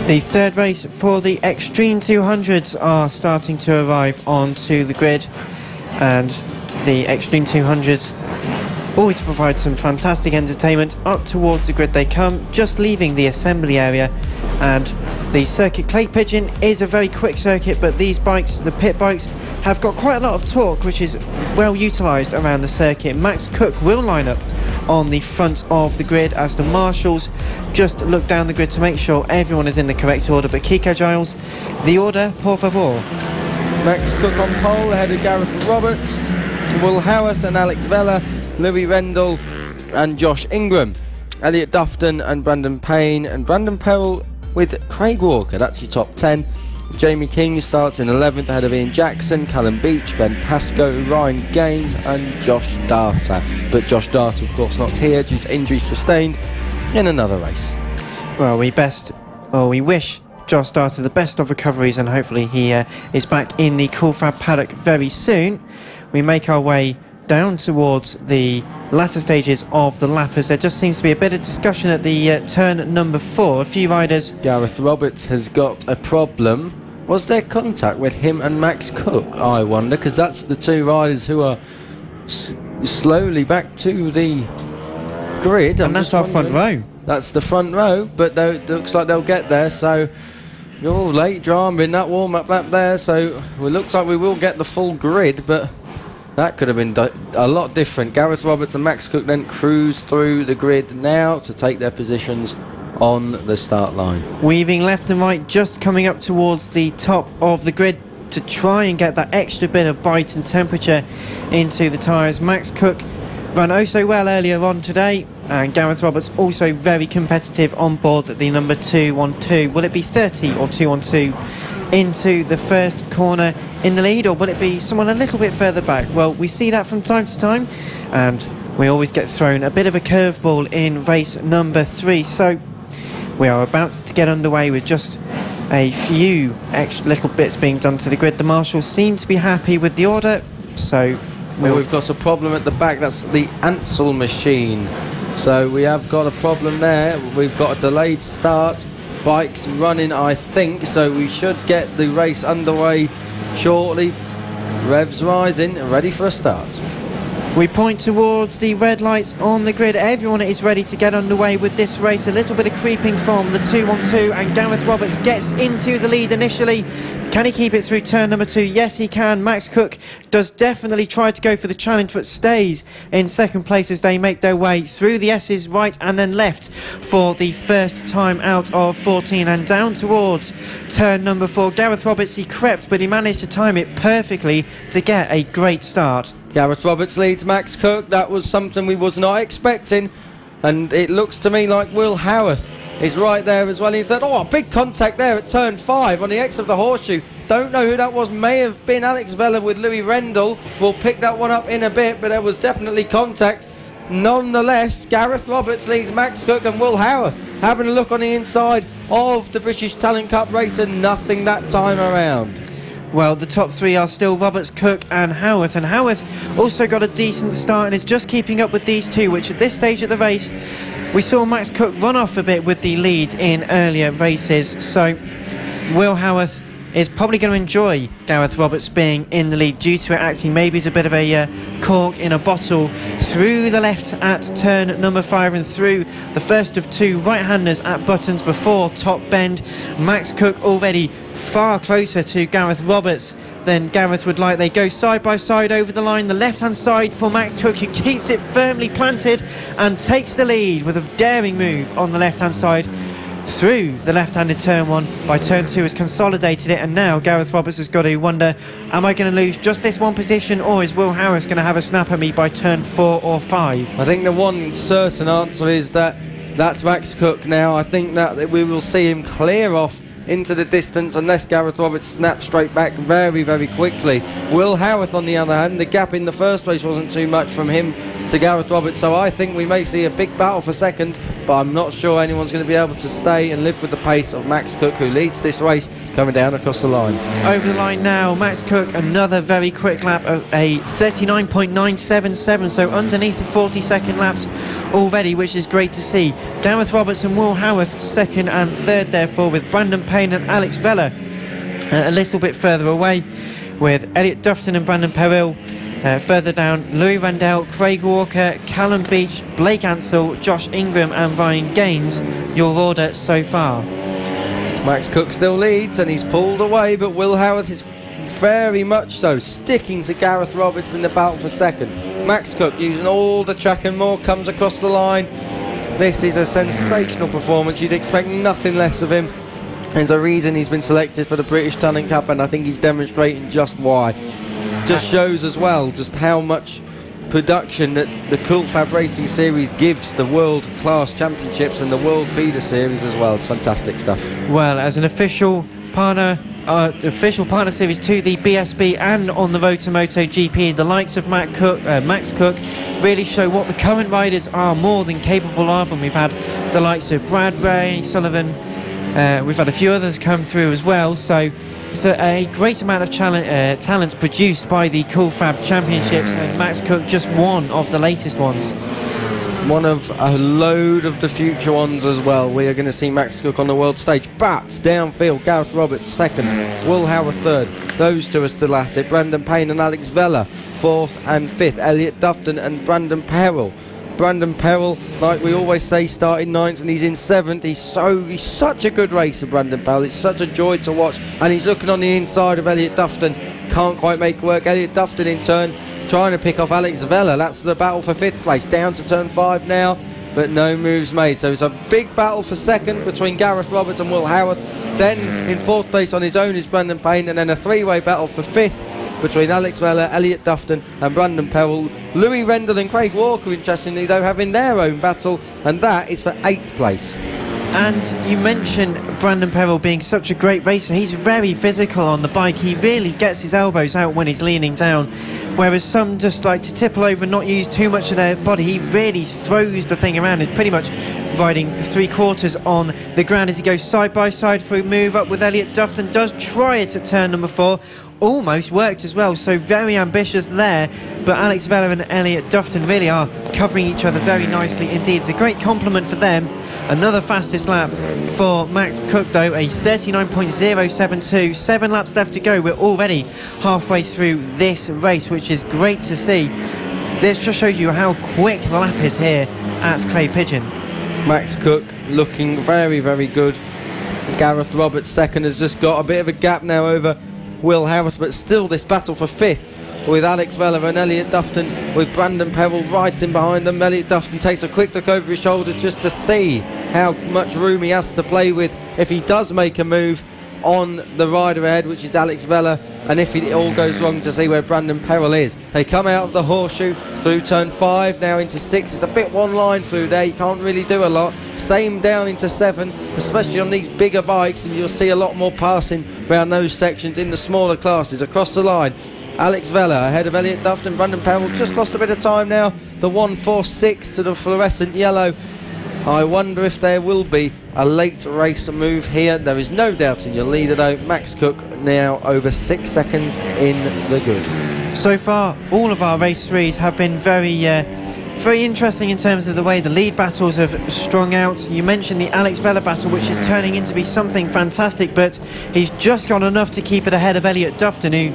The third race for the Extreme 200s are starting to arrive onto the grid, and the Extreme 200s always provide some fantastic entertainment. Up towards the grid they come, just leaving the assembly area, and the circuit Clay Pigeon is a very quick circuit, but these bikes, the pit bikes, have got quite a lot of torque, which is well utilised around the circuit. Max Cook will line up on the front of the grid as the marshals just look down the grid to make sure everyone is in the correct order. But Kiko Giles, the order, por favor. Max Cook on pole ahead of Gareth Roberts, Will Howarth and Alex Vella, Louis Rendell and Josh Ingram, Elliot Dufton and Brandon Payne, and Brandon Perrell with Craig Walker. That's your top 10. Jamie King starts in 11th ahead of Ian Jackson, Callum Beach, Ben Pascoe, Ryan Gaines and Josh Darter. But Josh Darter of course not here due to injury sustained in another race. Well, we wish Josh Darter the best of recoveries, and hopefully he is back in the Cool Fab paddock very soon. We make our way down towards the latter stages of the lappers. There just seems to be a bit of discussion at the turn number 4. A few riders... Gareth Roberts has got a problem. Was there contact with him and Max Cook, I wonder, because that's the two riders who are slowly back to the grid. And that's our front row. That's the front row, but it looks like they'll get there, so... late drama in that warm-up lap there, so it looks like we will get the full grid, but that could have been a lot different. Gareth Roberts and Max Cook then cruise through the grid now to take their positions on the start line. Weaving left and right, just coming up towards the top of the grid to try and get that extra bit of bite and temperature into the tyres. Max Cook ran oh so well earlier on today, and Gareth Roberts also very competitive on board at the number 212. Will it be 30 or 212 into the first corner in the lead, or will it be someone a little bit further back? Well, we see that from time to time, and we always get thrown a bit of a curveball in race number 3. So we are about to get underway with just a few extra little bits being done to the grid. The marshals seem to be happy with the order, so we've got a problem at the back. That's the Ansel machine, so we have got a problem there. We've got a delayed start, bikes running I think, so we should get the race underway shortly. Revs rising, ready for a start. We point towards the red lights on the grid. Everyone is ready to get underway with this race. A little bit of creeping from the 2-1-2, and Gareth Roberts gets into the lead initially. Can he keep it through turn number 2? Yes, he can. Max Cook does definitely try to go for the challenge, but stays in second place as they make their way through the S's right and then left for the first time out of 14, and down towards turn number 4. Gareth Roberts, he crept, but he managed to time it perfectly to get a great start. Gareth Roberts leads Max Cook. That was something we was not expecting, and it looks to me like Will Howarth is right there as well. He said, oh, a big contact there at turn 5 on the X of the horseshoe. Don't know who that was. May have been Alex Vella with Louis Rendell. We'll pick that one up in a bit, but there was definitely contact. Nonetheless, Gareth Roberts leads Max Cook, and Will Howarth having a look on the inside of the British Talent Cup race, and nothing that time around. Well, the top 3 are still Roberts, Cook and Howarth also got a decent start and is just keeping up with these two, which at this stage of the race, we saw Max Cook run off a bit with the lead in earlier races, so Will Howarth is probably going to enjoy Gareth Roberts being in the lead due to it acting maybe as a bit of a cork in a bottle through the left at turn number 5 and through the first of 2 right-handers at Buttons before Top Bend. Max Cook already far closer to Gareth Roberts than Gareth would like. They go side by side over the line. The left-hand side for Max Cook, who keeps it firmly planted and takes the lead with a daring move on the left-hand side through the left-handed turn 1. By turn 2 has consolidated it, and now Gareth Roberts has got to wonder, am I going to lose just this one position, or is Will Harris going to have a snap at me by turn 4 or 5? I think the one certain answer is that that's Max Cook now. I think that we will see him clear off into the distance unless Gareth Roberts snaps straight back very, very quickly. Will Howarth, on the other hand, the gap in the first race wasn't too much from him to Gareth Roberts, so I think we may see a big battle for second, but I'm not sure anyone's going to be able to stay and live with the pace of Max Cook, who leads this race coming down across the line. Over the line now, Max Cook, another very quick lap of a 39.977, so underneath the 40-second laps already, which is great to see. Gareth Roberts and Will Howarth second and third, therefore, with Brandon Payne and Alex Vella a little bit further away, with Elliot Dufton and Brandon Perrill further down. Louis Randell, Craig Walker, Callum Beach, Blake Ansell, Josh Ingram and Ryan Gaines, your order so far. Max Cook still leads and he's pulled away, but Will Howarth is very much so sticking to Gareth Roberts in the battle for second. Max Cook using all the track and more, comes across the line. This is a sensational performance. You'd expect nothing less of him. There's a reason he's been selected for the British Talent Cup, and I think he's demonstrating just why. Just shows as well just how much production that the FAB-Racing series gives the World Class Championships and the World Feeder Series as well. It's fantastic stuff. Well, as an official partner series to the BSB and on the road to MotoGP, the likes of Max Cook really show what the current riders are more than capable of, and we've had the likes of Brad Ray, Sullivan, we've had a few others come through as well, so it's a great amount of talent produced by the FAB Championships, and Max Cook just one of the latest ones. One of a load of the future ones as well. We are going to see Max Cook on the world stage. But downfield, Gareth Roberts second, Will Howarth third. Those two are still at it. Brandon Payne and Alex Vella fourth and fifth. Elliot Dufton and Brandon Perrill. Brandon Perrill, like we always say, started ninth and he's in seventh. He's such a good racer, Brandon Perrill. It's such a joy to watch, and he's looking on the inside of Elliot Dufton. Can't quite make work. Elliot Dufton in turn trying to pick off Alex Vella. That's the battle for fifth place. Down to turn 5 now, but no moves made. So it's a big battle for second between Gareth Roberts and Will Howarth. Then in fourth place on his own is Brandon Payne, and then a three-way battle for fifth between Alex Vella, Elliot Dufton and Brandon Perrill. Louis Rendell and Craig Walker, interestingly though, having their own battle, and that is for 8th place. And you mentioned Brandon Perrill being such a great racer. He's very physical on the bike. He really gets his elbows out when he's leaning down, whereas some just like to tipple over and not use too much of their body. He really throws the thing around. He's pretty much riding 3/4 on the ground as he goes side by side for a move up with Elliot Dufton. Does try it at turn number 4. Almost worked as well, so very ambitious there, but Alex Vella and Elliot Dufton really are covering each other very nicely indeed. It's a great compliment for them. Another fastest lap for Max Cook though, a 39.072. 7 laps left to go. We're already halfway through this race, which is great to see. this just shows you how quick the lap is here at Clay Pigeon. Max Cook looking very, very good. Gareth Roberts second has just got a bit of a gap now over Will Harris, but still this battle for fifth with Alex Vella and Elliot Dufton, with Brandon Perrell right in behind them. Elliot Dufton takes a quick look over his shoulder just to see how much room he has to play with if he does make a move on the rider ahead, which is Alex Vella, and if it all goes wrong, to see where Brandon Perrell is. They come out of the horseshoe through turn 5, now into 6. It's a bit one line through there, you can't really do a lot. Same down into 7, especially on these bigger bikes, and you'll see a lot more passing around those sections in the smaller classes. Across the line, Alex Vella ahead of Elliot Dufton. Brandon Perrell just lost a bit of time now. The 146 to the fluorescent yellow. I wonder if there will be a late race move here. There is no doubt in your leader though. Max Cook now over 6 seconds in the good. So far, all of our race threes have been very interesting in terms of the way the lead battles have strung out. You mentioned the Alex Vella battle, which is turning into be something fantastic, but he's just got enough to keep it ahead of Elliot Dufton, who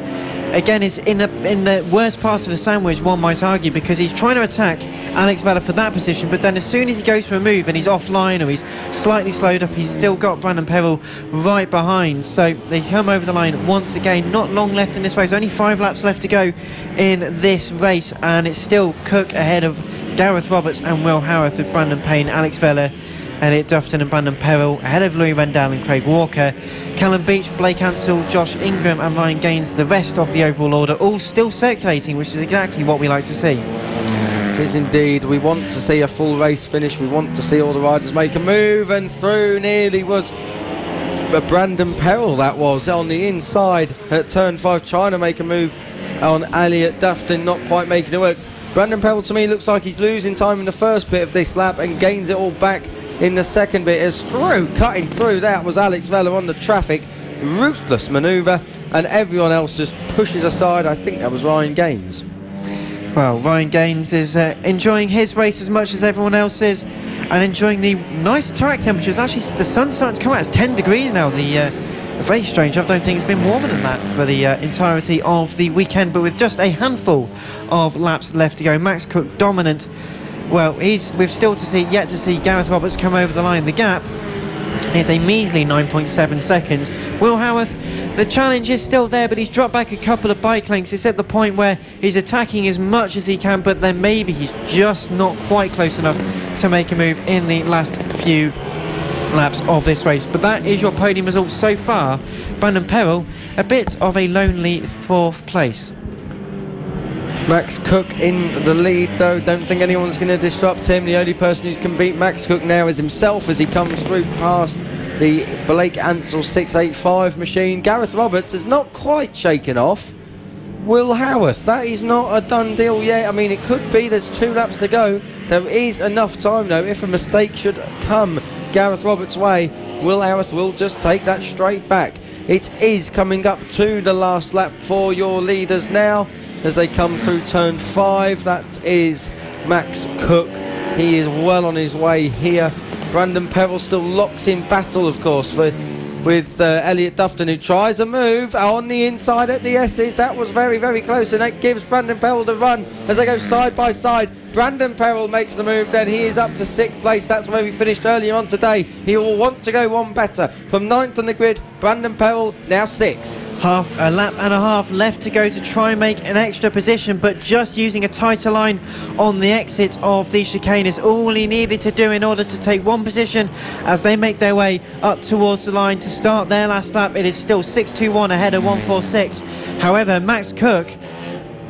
again is in the worst part of the sandwich, one might argue, because he's trying to attack Alex Vella for that position, but then as soon as he goes for a move and he's offline or he's slightly slowed up, he's still got Brandon Perrell right behind. So they come over the line once again. Not long left in this race, only 5 laps left to go in this race, and it's still Cook ahead of Gareth Roberts and Will Howarth, with Brandon Payne, Alex Vella, Elliot Dufton and Brandon Perrell ahead of Louis Rendell and Craig Walker. Callum Beach, Blake Ansell, Josh Ingram and Ryan Gaines, the rest of the overall order, all still circulating, which is exactly what we like to see. It is indeed. We want to see a full race finish. We want to see all the riders make a move, and through nearly was Brandon Perrell, that was on the inside at turn 5, trying to make a move on Elliot Dufton, not quite making it work. Brandon Perrell to me looks like he's losing time in the first bit of this lap and gains it all back in the second bit. As cutting through that was Alex Vella on the traffic. Ruthless manoeuvre, and everyone else just pushes aside. I think that was Ryan Gaines. Well, Ryan Gaines is enjoying his race as much as everyone else is, and enjoying the nice track temperatures. Actually, the sun's starting to come out. It's 10 degrees now. Very strange. I don't think it's been warmer than that for the entirety of the weekend, but with just a handful of laps left to go. Max Cook dominant. Well, we've yet to see Gareth Roberts come over the line. The gap is a measly 9.7 seconds. Will Howarth, the challenge is still there, but he's dropped back a couple of bike lengths. It's at the point where he's attacking as much as he can, but then maybe he's just not quite close enough to make a move in the last few laps of this race. But that is your podium result so far. Brandon Perrell, a bit of a lonely 4th place. Max Cook in the lead though. Don't think anyone's going to disrupt him. The only person who can beat Max Cook now is himself as he comes through past the Blake Ansell 685 machine. Gareth Roberts is not quite shaken off Will Howarth. That is not a done deal yet. I mean, it could be. There's 2 laps to go. There is enough time though. If a mistake should come Gareth Roberts' way, Will Howarth will just take that straight back. It is coming up to the last lap for your leaders now as they come through turn 5. That is Max Cook. He is well on his way here. Brandon Perrell still locked in battle, of course, with Elliot Dufton, who tries a move on the inside at the S's. That was very, very close, and that gives Brandon Perrell the run as they go side by side. Brandon Perrell makes the move, then he is up to 6th place. That's where we finished earlier on today. He will want to go one better. From 9th on the grid, Brandon Perrell now 6th. Half a lap and a half left to go to try and make an extra position, but just using a tighter line on the exit of the chicane is all he needed to do in order to take one position as they make their way up towards the line to start their last lap. It is still 6.21 ahead of 146. However, Max Cook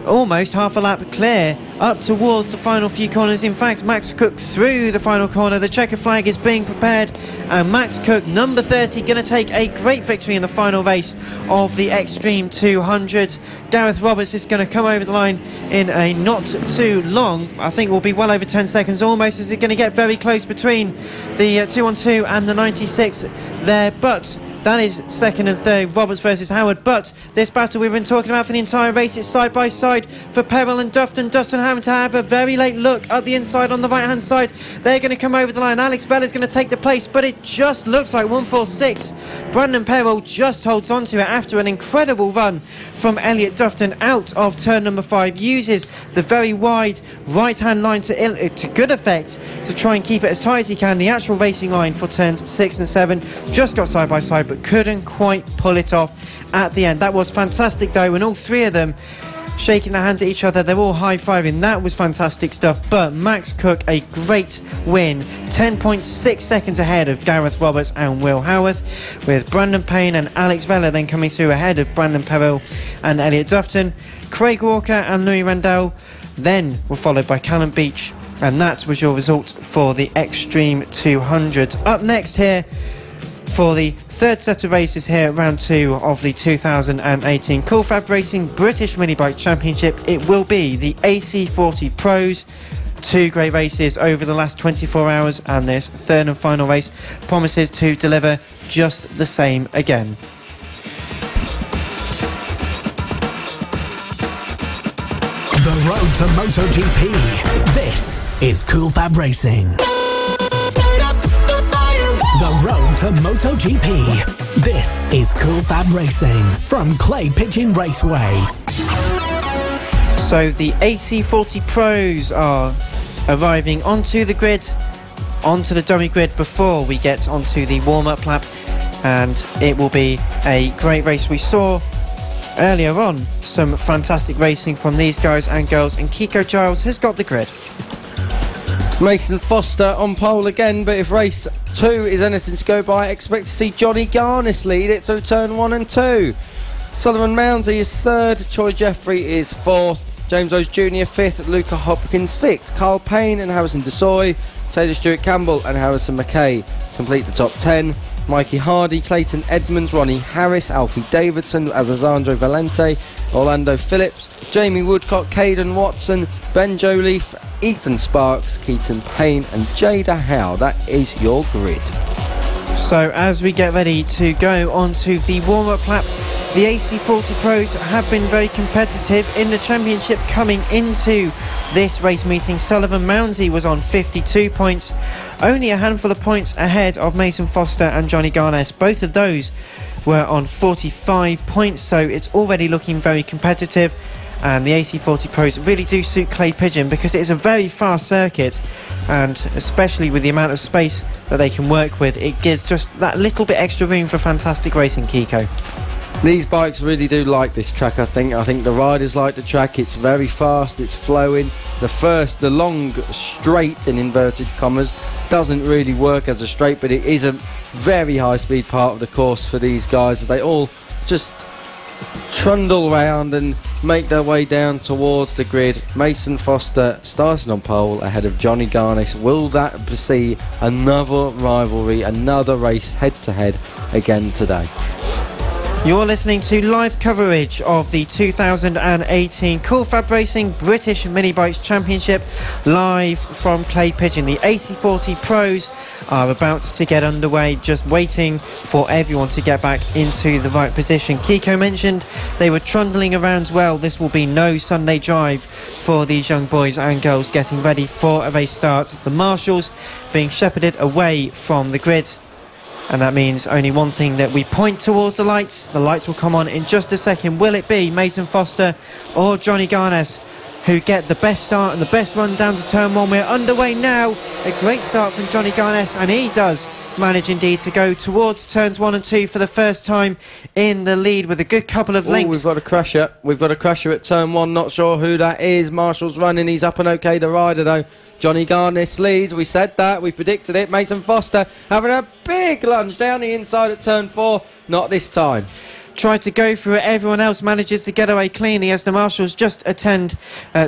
almost half a lap clear up towards the final few corners. In fact, Max Cook through the final corner. The checker flag is being prepared, and Max Cook, number 30, going to take a great victory in the final race of the Extreme 200. Gareth Roberts is going to come over the line in a not too long, I think will be well over 10 seconds almost, as it's going to get very close between the 212 and the 96 there, but That is second and third, Roberts versus Howard. But this battle we've been talking about for the entire race, it's side by side for Peril and Dufton. Dufton having to have a very late look at the inside on the right hand side. They're going to come over the line. Alex Vella's going to take the place, but it just looks like 146. Brandon Peril just holds on to it after an incredible run from Elliot Dufton out of turn number 5. Uses the very wide right hand line to good effect to try and keep it as tight as he can. The actual racing line for turns 6 and 7 just got side by side, but couldn't quite pull it off at the end. That was fantastic though, and all three of them shaking their hands at each other. They're all high-fiving. That was fantastic stuff. But Max Cook, a great win, 10.6 seconds ahead of Gareth Roberts and Will Howarth, with Brandon Payne and Alex Vella then coming through ahead of Brandon Peril and Elliot Dufton. Craig Walker and Louis Randell then were followed by Callum Beach, and that was your result for the Extreme 200. Up next here for the third set of races here at round 2 of the 2018 Cool FAB-Racing British Mini Bike Championship, it will be the AC40 Pros. 2 great races over the last 24 hours, and this third and final race promises to deliver just the same again. The road to MotoGP. This is Cool FAB-Racing. The road to MotoGP. This is Cool FAB-Racing from Clay Pigeon Raceway. So the AC40 Pros are arriving onto the grid, onto the dummy grid before we get onto the warm-up lap, and it will be a great race. We saw earlier on some fantastic racing from these guys and girls, and Kiko Giles has got the grid. Mason Foster on pole again, but if race 2 is anything to go by, expect to see Johnny Garnis lead it through turn 1 and 2. Sullivan Mounsey is 3rd, Troy Jeffrey is 4th, James Owes Jr. 5th, Luca Hopkins 6th, Carl Payne and Harrison Desoy, Taylor Stewart Campbell and Harrison McKay complete the top 10. Mikey Hardy, Clayton Edmonds, Ronnie Harris, Alfie Davidson, Alessandro Valente, Orlando Phillips, Jamie Woodcock, Caden Watson, Ben Joliffe, Ethan Sparks, Keaton Payne and Jada Howe. That is your grid. So as we get ready to go on to the warm-up lap, the AC40 Pros have been very competitive in the championship coming into this race meeting. Sullivan Mounsey was on 52 points, only a handful of points ahead of Mason Foster and Johnny Garnes. Both of those were on 45 points, so it's already looking very competitive. And the AC40 Pros really do suit Clay Pigeon because it is a very fast circuit, and especially with the amount of space that they can work with, it gives just that little bit extra room for fantastic racing, Kiko. These bikes really do like this track, I think. I think the riders like the track. It's very fast, it's flowing. The long straight, in inverted commas, doesn't really work as a straight, but it is a very high-speed part of the course for these guys. They all just trundle around and make their way down towards the grid. Mason Foster starting on pole ahead of Johnny Garnis. Will that see another rivalry, another race head-to-head again today? You're listening to live coverage of the 2018 Cool FAB-Racing British Mini Bikes Championship, live from Clay Pigeon. The AC40 Pros are about to get underway, just waiting for everyone to get back into the right position. Kiko mentioned they were trundling around well. This will be no Sunday drive for these young boys and girls getting ready for a race start. The marshals being shepherded away from the grid. And that means only one thing, that we point towards the lights. The lights will come on in just a second. Will it be Mason Foster or Johnny Garnes who get the best start and the best run down to turn 1? We're underway now. A great start from Johnny Garnes, and he does manage indeed to go towards turns 1 and 2 for the first time in the lead with a good couple of lengths. We've got a crasher. We've got a crasher at turn 1. Not sure who that is. Marshall's running. He's up and okay, the rider though. Johnny Garnis leads. We said that. We predicted it. Mason Foster having a big lunge down the inside at turn 4. Not this time. Tried to go through it. Everyone else manages to get away cleanly as the marshals just attend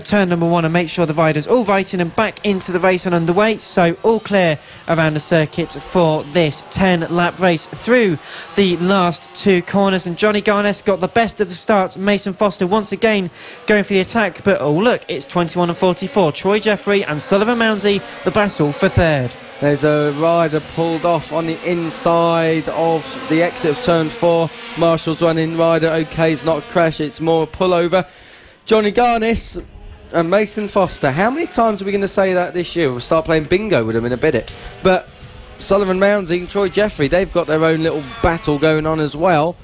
turn number 1 and make sure the riders all right in and back into the race and underway. So all clear around the circuit for this 10-lap race through the last 2 corners. And Johnny Garnes got the best of the start. Mason Foster once again going for the attack. But oh look, it's 21 and 44. Troy Jeffrey and Sullivan Mounsey, the battle for third. There's a rider pulled off on the inside of the exit of turn 4. Marshall's running rider okay, it's not a crash, it's more a pullover. Johnny Garnis and Mason Foster. How many times are we going to say that this year? We'll start playing bingo with them in a bit. But Sullivan Mounsey and Troy Jeffrey, they've got their own little battle going on as well.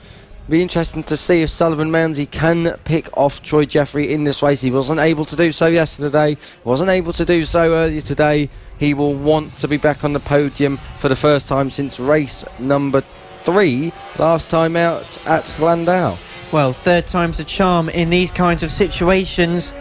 Be interesting to see if Sullivan Mounsey can pick off Troy Jeffrey in this race. He wasn't able to do so yesterday, wasn't able to do so earlier today. He will want to be back on the podium for the first time since race number 3, last time out at Glandau. Well, third time's a charm in these kinds of situations.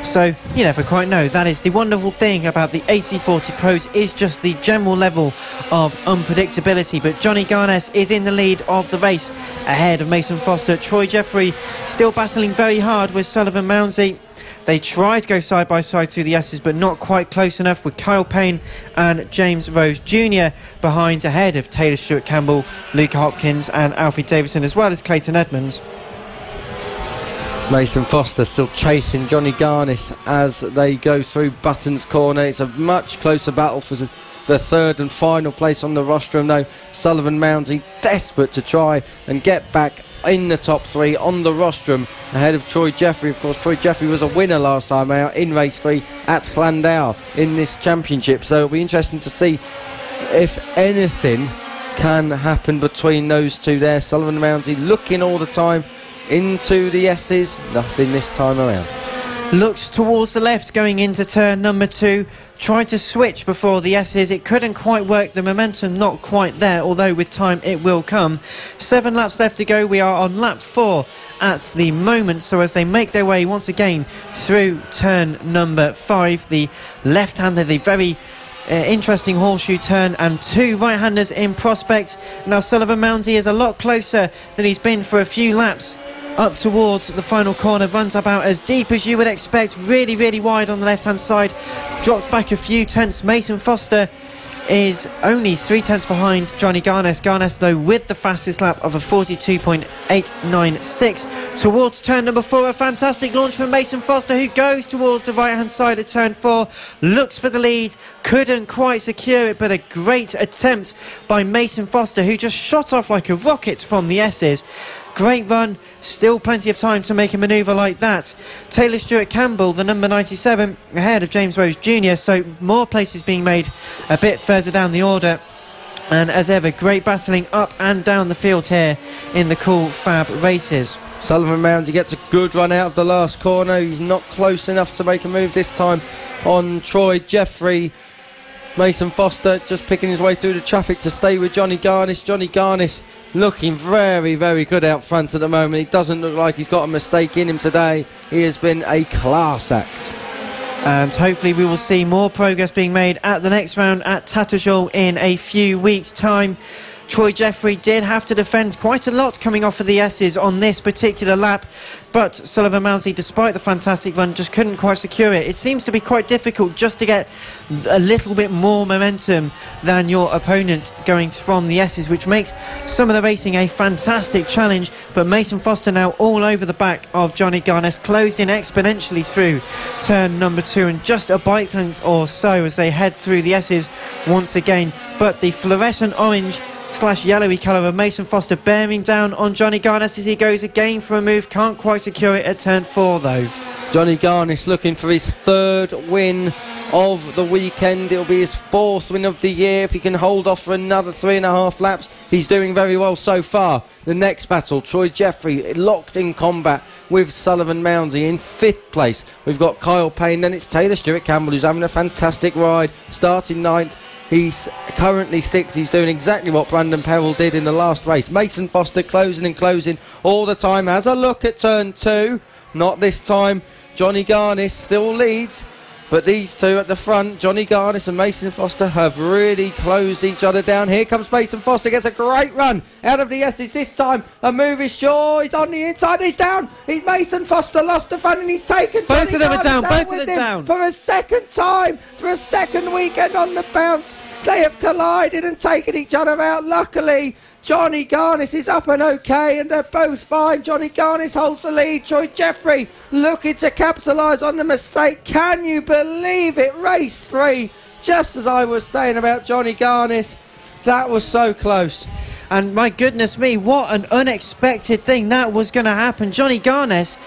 So, you never quite know. That is the wonderful thing about the AC40 Pros, is just the general level of unpredictability. But Johnny Garnes is in the lead of the race, ahead of Mason Foster. Troy Jeffrey still battling very hard with Sullivan Mounsey. They try to go side by side through the S's, but not quite close enough, with Kyle Payne and James Rose Jr. behind, ahead of Taylor Stewart Campbell, Luca Hopkins and Alfie Davison, as well as Clayton Edmonds. Mason Foster still chasing Johnny Garnis as they go through Button's Corner. It's a much closer battle for the third and final place on the rostrum, though. Sullivan Mounsey desperate to try and get back in the top 3 on the rostrum, ahead of Troy Jeffrey. Of course, Troy Jeffrey was a winner last time out in race 3 at Glandau in this championship, so it'll be interesting to see if anything can happen between those two there. Sullivan Mounsey looking all the time into the S's, nothing this time around. Looks towards the left going into turn number 2. Tried to switch before the S's. It couldn't quite work. The momentum not quite there, although with time it will come. 7 laps left to go. We are on lap 4 at the moment. So as they make their way once again through turn number 5, the left-hander, the very interesting horseshoe turn, and 2 right-handers in prospect. Now Sullivan Mounsey is a lot closer than he's been for a few laps. Up towards the final corner, runs about as deep as you would expect, really, really wide on the left-hand side, drops back a few tenths. Mason Foster is only 3 tenths behind Johnny Garnes. Garnes, though, with the fastest lap of a 42.896. Towards turn number 4, a fantastic launch from Mason Foster, who goes towards the right-hand side of turn 4, looks for the lead, couldn't quite secure it, but a great attempt by Mason Foster, who just shot off like a rocket from the S's. Great run, still plenty of time to make a manoeuvre like that. Taylor Stewart Campbell, the number 97, ahead of James Rose Jr., so more places being made a bit further down the order. And as ever, great battling up and down the field here in the cool Fab races. Sullivan Mounsey gets a good run out of the last corner. He's not close enough to make a move this time on Troy Jeffrey. Mason Foster just picking his way through the traffic to stay with Johnny Garnis. Johnny Garnis looking very, very good out front at the moment. He doesn't look like he's got a mistake in him today. He has been a class act. And hopefully we will see more progress being made at the next round at Tattershall in a few weeks' time. Troy Jeffrey did have to defend quite a lot coming off of the S's on this particular lap, but Sullivan Mounsey, despite the fantastic run, just couldn't quite secure it. It seems to be quite difficult just to get a little bit more momentum than your opponent going from the S's, which makes some of the racing a fantastic challenge. But Mason Foster now all over the back of Johnny Garnes, closed in exponentially through turn number 2, and just a bike length or so as they head through the S's once again. But the fluorescent orange / yellowy colour of Mason Foster bearing down on Johnny Garnes as he goes again for a move. Can't quite secure it at turn 4 though. Johnny Garnis looking for his 3rd win of the weekend. It'll be his 4th win of the year if he can hold off for another 3.5 laps. He's doing very well so far. The next battle, Troy Jeffrey locked in combat with Sullivan Mounsey in 5th place. We've got Kyle Payne, then it's Taylor Stewart Campbell, who's having a fantastic ride, starting 9th. He's currently 6th. He's doing exactly what Brandon Perrell did in the last race. Mason Foster closing and closing all the time. Has a look at turn 2. Not this time. Johnny Garnis still leads, but these two at the front, Johnny Garnis and Mason Foster, have really closed each other down. Here comes Mason Foster, gets a great run out of the S's this time. A move is sure, he's on the inside, he's down. He's Mason Foster lost the front and he's taken both of them are down, both of them down. For a second time, for a second weekend on the bounce. They have collided and taken each other out. Luckily, Johnny Garnis is up and okay, and they're both fine. Johnny Garnis holds the lead. Troy Jeffrey looking to capitalise on the mistake. Can you believe it? Race 3. just as I was saying about Johnny Garnis, that was so close. And my goodness me, what an unexpected thing that was going to happen. Johnny Garnis,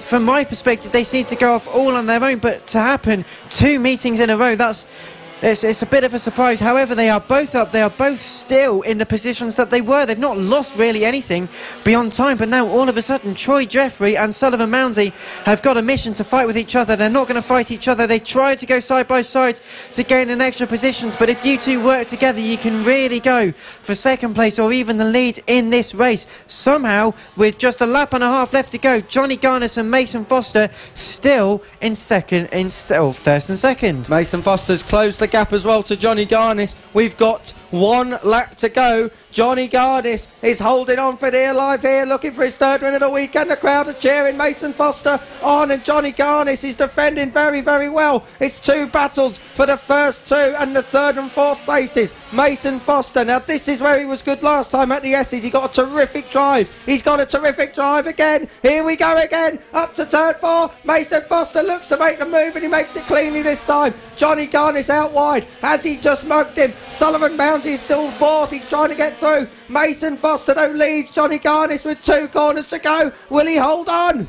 from my perspective, they seem to go off all on their own, but to happen 2 meetings in a row, it's a bit of a surprise. However, they are both up. They are both still in the positions that they were. They've not lost really anything beyond time. But now, all of a sudden, Troy Jeffrey and Sullivan Mounsey have got a mission to fight with each other. They're not going to fight each other. They try to go side by side to gain an extra positions. But if you two work together, you can really go for second place or even the lead in this race. Somehow, with just a lap and a half left to go, Johnny Garnis and Mason Foster still in first and second. Mason Foster's closed the gap as well to Johnny Garnis. We've got 1 lap to go. Johnny Garnis is holding on for dear life here, looking for his 3rd win of the weekend. The crowd are cheering Mason Foster on, and Johnny Garnis is defending very, very well. It's 2 battles for the first 2 and the 3rd and 4th places. Mason Foster, now this is where he was good last time at the S's. He got a terrific drive. He's got a terrific drive again. Here we go again, up to turn 4. Mason Foster looks to make the move, and he makes it cleanly this time. Johnny Garnis out wide. Has he just mugged him? Sullivan Mounsey is still 4th. He's trying to get through. Mason Foster though leads Johnny Garnis with 2 corners to go. Will he hold on?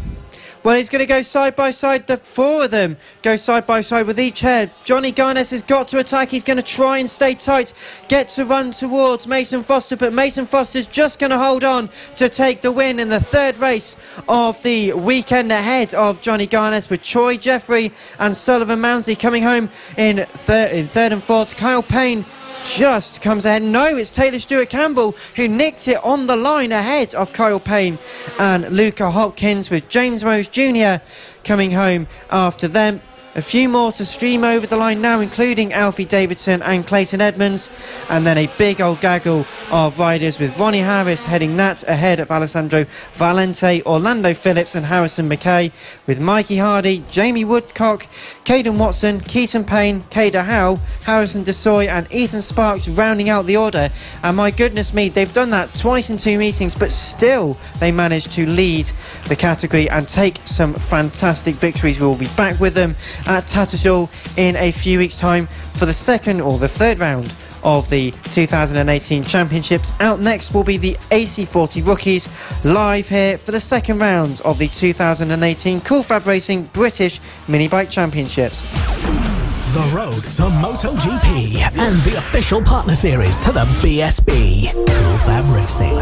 Well, he's going to go side by side. The 4 of them go side by side with each head. Johnny Garnis has got to attack. He's going to try and stay tight, get to run towards Mason Foster, but Mason Foster's just going to hold on to take the win in the 3rd race of the weekend ahead of Johnny Garnis, with Troy Jeffrey and Sullivan Mounsey coming home in 3rd and 4th. Kyle Payne just comes ahead. No, it's Taylor Stewart Campbell who nicked it on the line ahead of Kyle Payne and Luca Hopkins, with James Rose Jr. coming home after them. A few more to stream over the line now, including Alfie Davidson and Clayton Edmonds, and then a big old gaggle of riders, with Ronnie Harris heading that ahead of Alessandro Valente, Orlando Phillips and Harrison McKay, with Mikey Hardy, Jamie Woodcock, Caden Watson, Keaton Payne, Cader Howe, Harrison Desoy and Ethan Sparks rounding out the order. And my goodness me, they've done that twice in 2 meetings, but still they managed to lead the category and take some fantastic victories. We will be back with them at Tattershall in a few weeks' time for the 2nd or the 3rd round of the 2018 Championships. Out next will be the AC40 Rookies, live here for the 2nd round of the 2018 Cool Fab Racing British Mini Bike Championships. The road to MotoGP and the official partner series to the BSB. Cool Fab Racing.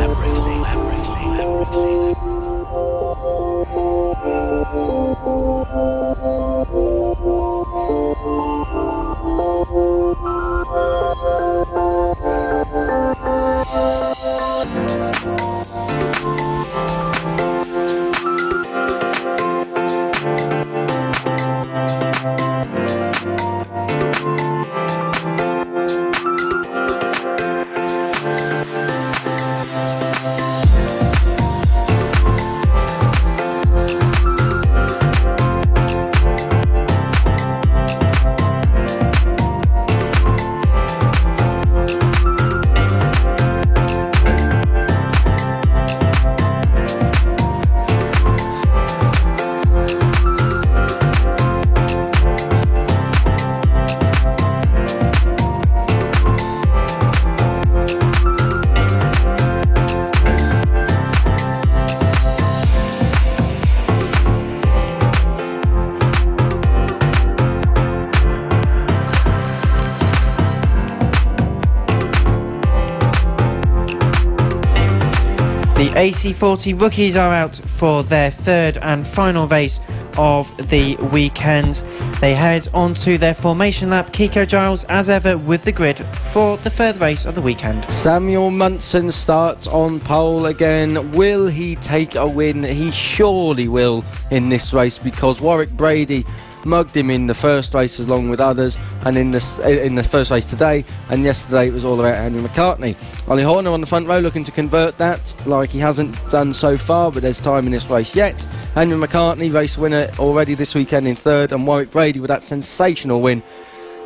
The AC40 Rookies are out for their 3rd and final race of the weekend. They head on to their formation lap. Kiko Giles, as ever, with the grid for the 3rd race of the weekend. Samuel Munson starts on pole again. Will he take a win? He surely will in this race, because Warwick Brady mugged him in the first race along with others, and in the first race today, and yesterday it was all about Henry McCartney. Ollie Horner on the front row looking to convert that, like he hasn't done so far, but there's time in this race yet. Henry McCartney, race winner already this weekend, in 3rd, and Warwick Brady with that sensational win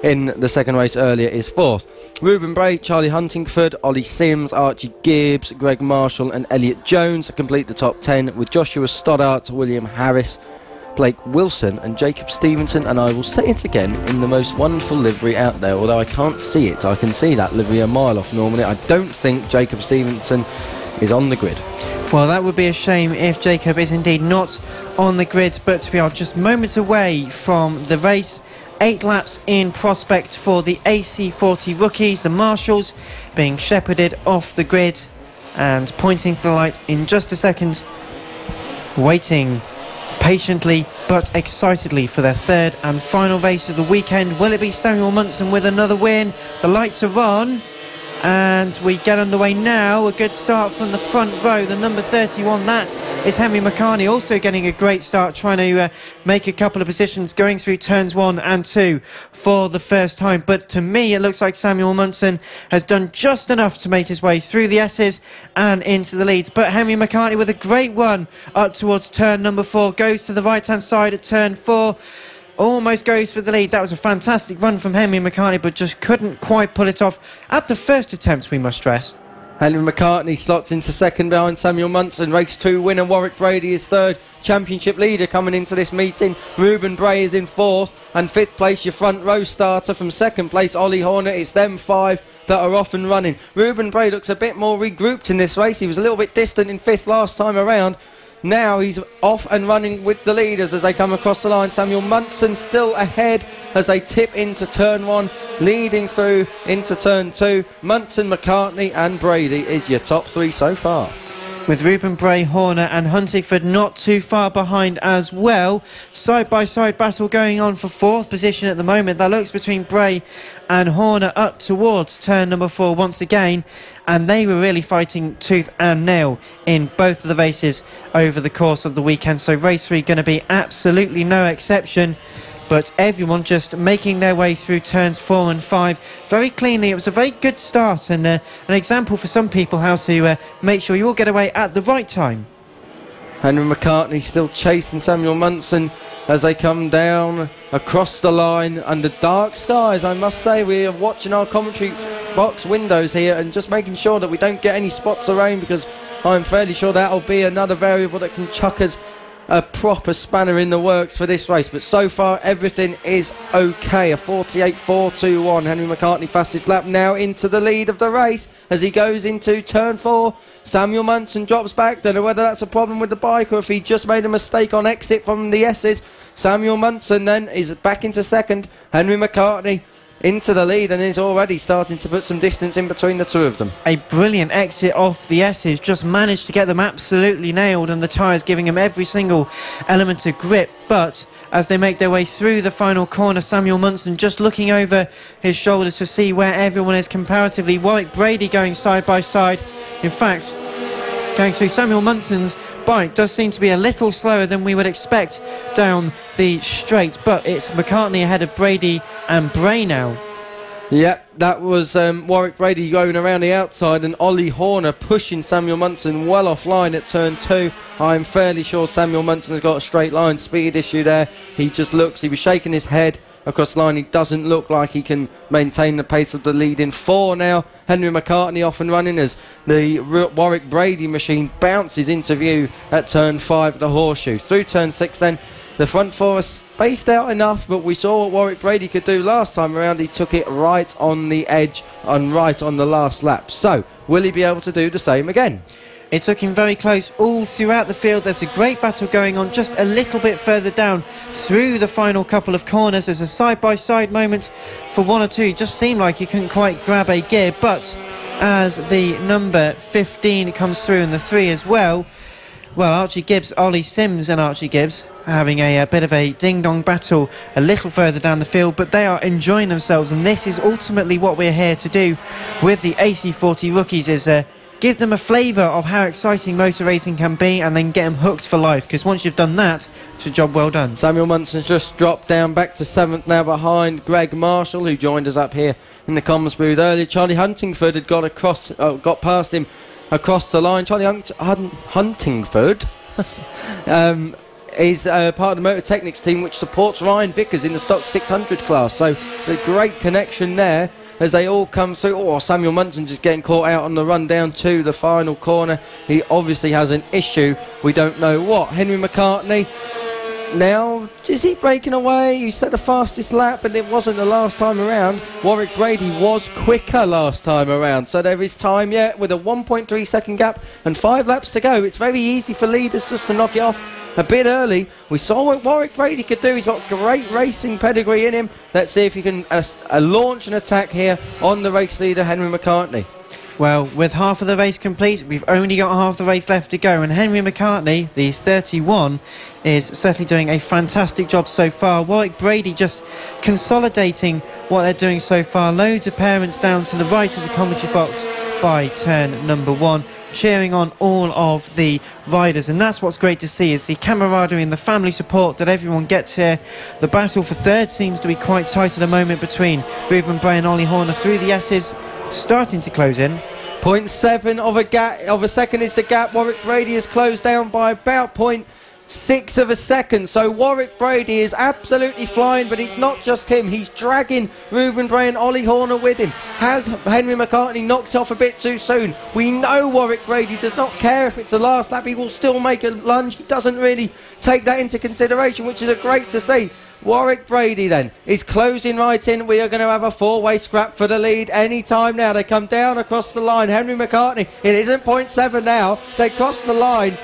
in the 2nd race earlier is 4th. Ruben Bray, Charlie Huntingford, Ollie Sims, Archie Gibbs, Greg Marshall and Elliot Jones complete the top 10, with Joshua Stoddart, William Harris Blake Wilson and Jacob Stevenson, and I will say it again, in the most wonderful livery out there, although I can't see it. I can see that livery a mile off normally. I don't think Jacob Stevenson is on the grid. Well, that would be a shame if Jacob is indeed not on the grid, but we are just moments away from the race. 8 laps in prospect for the AC40 rookies, the Marshals being shepherded off the grid and pointing to the lights in just a second, waiting patiently but excitedly for their third and final race of the weekend. Will it be Samuel Munson with another win? The lights are on and we get underway now. A good start from the front row, the number 31, that is Henry McCartney, also getting a great start, trying to make a couple of positions, going through turns 1 and 2 for the first time. But to me it looks like Samuel Munson has done just enough to make his way through the S's and into the lead. But Henry McCartney with a great run up towards turn number 4, goes to the right hand side at turn 4, almost goes for the lead. That was a fantastic run from Henry McCartney, but just couldn't quite pull it off at the first attempt, we must stress. Henry McCartney slots into second behind Samuel Munson. Race 2 winner Warwick Brady is third. Championship leader coming into this meeting. Reuben Bray is in fourth. And 5th place, your front row starter. From 2nd place, Ollie Horner. It's them 5 that are off and running. Reuben Bray looks a bit more regrouped in this race. He was a little bit distant in 5th last time around. Now he's off and running with the leaders as they come across the line. Samuel Munson still ahead as they tip into turn 1, leading through into turn 2. Munson, McCartney and Brady is your top 3 so far. With Reuben Bray, Horner and Huntingford not too far behind as well. Side-by-side battle going on for 4th position at the moment. That looks between Bray and Horner up towards turn number 4 once again. And they were really fighting tooth and nail in both of the races over the course of the weekend. So race 3 going to be absolutely no exception. But everyone just making their way through turns 4 and 5 very cleanly. It was a very good start and an example for some people how to make sure you all get away at the right time. Henry McCartney still chasing Samuel Munson as they come down across the line under dark skies. I must say, we are watching our commentary box windows here and just making sure that we don't get any spots of rain, because I'm fairly sure that'll be another variable that can chuck us a proper spanner in the works for this race. But so far everything is okay. A 48.421. Henry McCartney fastest lap, now into the lead of the race as he goes into turn 4. Samuel Munson drops back. Don't know whether that's a problem with the bike or if he just made a mistake on exit from the S's. Samuel Munson then is back into second. Henry McCartney into the lead and is already starting to put some distance in between the two of them. A brilliant exit off the S's, just managed to get them absolutely nailed, and the tyres giving him every single element of grip. But as they make their way through the final corner, Samuel Munson just looking over his shoulders to see where everyone is comparatively. Warwick Brady going side by side. In fact, going through Samuel Munson's bike does seem to be a little slower than we would expect down the straight, but it's McCartney ahead of Brady and Bray now. Yep, that was Warwick Brady going around the outside and Ollie Horner pushing Samuel Munson well offline at turn 2. I'm fairly sure Samuel Munson has got a straight line speed issue there. He just looks, he was shaking his head across the line. He doesn't look like he can maintain the pace of the lead in 4 now. Henry McCartney off and running as the Warwick Brady machine bounces into view at turn 5 at the Horseshoe. Through turn 6 then, the front 4 are spaced out enough, but we saw what Warwick Brady could do last time around. He took it right on the edge and right on the last lap. So, will he be able to do the same again? It's looking very close all throughout the field. There's a great battle going on just a little bit further down through the final couple of corners. There's a side-by-side moment for 1 or 2. It just seemed like you couldn't quite grab a gear, but as the number 15 comes through and the 3 as well, Archie Gibbs, Ollie Sims and Archie Gibbs are having a bit of a ding-dong battle a little further down the field, but they are enjoying themselves, and this is ultimately what we're here to do with the AC40 rookies, is give them a flavour of how exciting motor racing can be and then get them hooked for life, because once you've done that, it's a job well done. Samuel Munson's just dropped down back to 7th now behind Greg Marshall, who joined us up here in the comms booth earlier. Charlie Huntingford had got past him across the line. Charlie Huntingford is part of the Motor Technics team, which supports Ryan Vickers in the Stock 600 class. So the great connection there as they all come through. Oh, Samuel Munson just getting caught out on the run down to the final corner. He obviously has an issue. We don't know what. Henry McCartney Now, is he breaking away? He set the fastest lap, but it wasn't the last time around. Warwick Brady was quicker last time around, so there is time yet with a 1.3 second gap and 5 laps to go. It's very easy for leaders just to knock it off a bit early. We saw what Warwick Brady could do. He's got great racing pedigree in him. Let's see if he can launch an attack here on the race leader, Henry McCartney. Well, with half of the race complete, we've only got half the race left to go, and Henry McCartney, the 31, is certainly doing a fantastic job so far. Warwick Brady just consolidating what they're doing so far. Loads of parents down to the right of the commentary box by turn number 1, cheering on all of the riders, and that's what's great to see, is the camaraderie and the family support that everyone gets here. The battle for third seems to be quite tight at the moment between Ruben Bray and Ollie Horner through the S's, starting to close in. 0.7 of a second is the gap. Warwick Brady is closed down by about 0.6 of a second. So Warwick Brady is absolutely flying, but it's not just him. He's dragging Ruben Bray and Ollie Horner with him. Has Henry McCartney knocked off a bit too soon? We know Warwick Brady does not care if it's the last lap. He will still make a lunge. He doesn't really take that into consideration, which is a great to see. Warwick Brady then is closing right in. We are going to have a 4-way scrap for the lead any time now. They come down across the line. Henry McCartney, it isn't 0.7 now. They cross the line.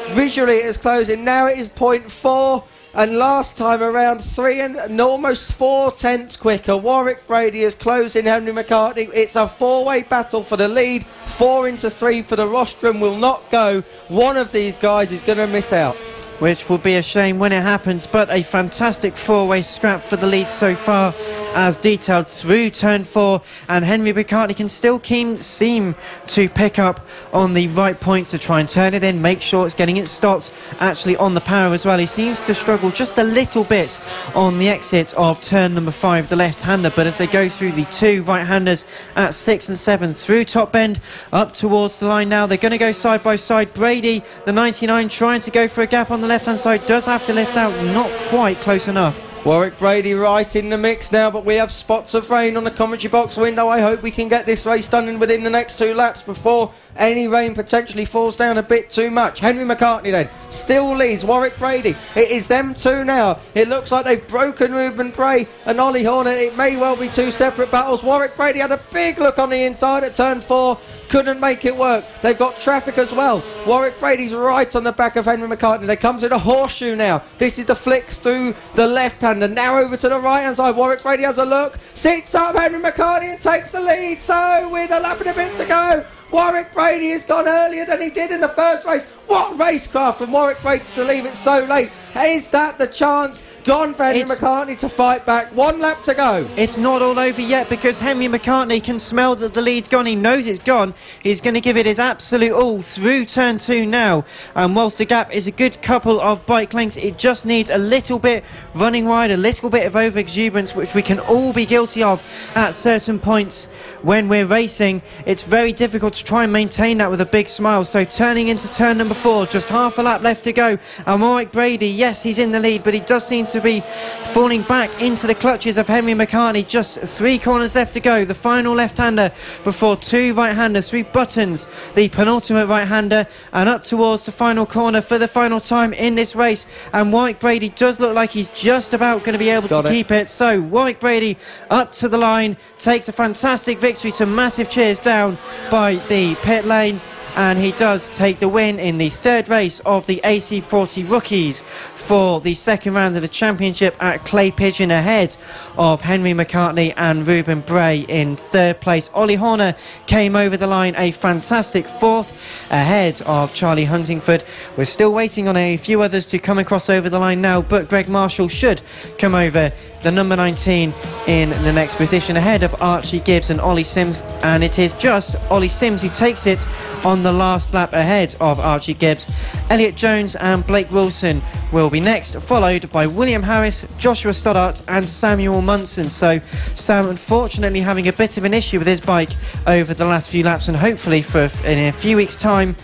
Visually it is closing. Now it is 0.4. And last time around, 3 and almost 4 tenths quicker. Warwick Brady is closing Henry McCartney. It's a 4-way battle for the lead. 4 into 3 for the rostrum will not go. One of these guys is going to miss out, which will be a shame when it happens, but a fantastic 4-way scrap for the lead so far, as detailed through turn 4, and Henry McCartney can still seem to pick up on the right points to try and turn it in, make sure it's getting it stopped actually on the power as well. He seems to struggle just a little bit on the exit of turn number 5, the left-hander, but as they go through the 2 right-handers at 6 and 7 through top bend up towards the line now, they're going to go side by side. Brady, the 99, trying to go for a gap on the left-hand side, does have to lift out, not quite close enough. Warwick Brady right in the mix now, but we have spots of rain on the commentary box window. I hope we can get this race done within the next 2 laps before any rain potentially falls down a bit too much. Henry McCartney then still leads Warwick Brady. It is them 2 now. It looks like they've broken Ruben Bray and Ollie Horner. It may well be 2 separate battles. Warwick Brady had a big look on the inside at turn 4. Couldn't make it work. They've got traffic as well. Warwick Brady's right on the back of Henry McCartney. They come to the horseshoe now. This is the flick through the left-hander. Now over to the right-hand side. Warwick Brady has a look. Sits up Henry McCartney and takes the lead. So with a lap and a bit to go, Warwick Brady has gone earlier than he did in the first race. What racecraft from Warwick Brady to leave it so late. Is that the chance gone for Henry McCartney to fight back? 1 lap to go. It's not all over yet, because Henry McCartney can smell that the lead's gone. He knows it's gone. He's going to give it his absolute all through turn 2 now. And whilst the gap is a good couple of bike lengths, it just needs a little bit running wide, a little bit of over-exuberance, which we can all be guilty of at certain points when we're racing. It's very difficult to try and maintain that with a big smile. So turning into turn number 4, just half a lap left to go. And Warwick Brady, yes, he's in the lead, but he does seem to be falling back into the clutches of Henry McCartney. Just 3 corners left to go. The final left-hander before 2 right-handers, 3 buttons, the penultimate right-hander, and up towards the final corner for the final time in this race. And Warwick Brady does look like he's just about going to be able to keep it. So Warwick Brady up to the line, takes a fantastic victory to massive cheers down by the pit lane. And he does take the win in the 3rd race of the AC40 Rookies for the 2nd round of the championship at Clay Pigeon, ahead of Henry McCartney and Ruben Bray in 3rd place. Ollie Horner came over the line a fantastic 4th, ahead of Charlie Huntingford. We're still waiting on a few others to come across over the line now, but Greg Marshall should come over the number 19 in the next position, ahead of Archie Gibbs and Ollie Sims, and it is just Ollie Sims who takes it on the last lap ahead of Archie Gibbs. Elliot Jones and Blake Wilson will be next, followed by William Harris, Joshua Stoddart and Samuel Munson. So Sam unfortunately having a bit of an issue with his bike over the last few laps, and hopefully in a few weeks time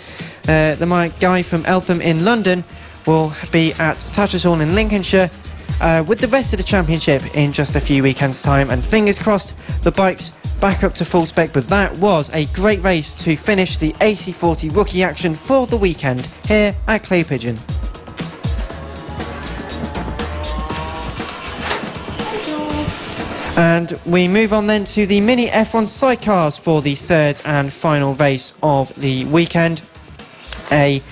the guy from Eltham in London will be at Tattersall in Lincolnshire with the rest of the championship in just a few weekends time, and fingers crossed the bike's back up to full spec. But that was a great race to finish the AC40 rookie action for the weekend here at Clay Pigeon. And we move on then to the Mini F1 sidecars for the third and final race of the weekend. A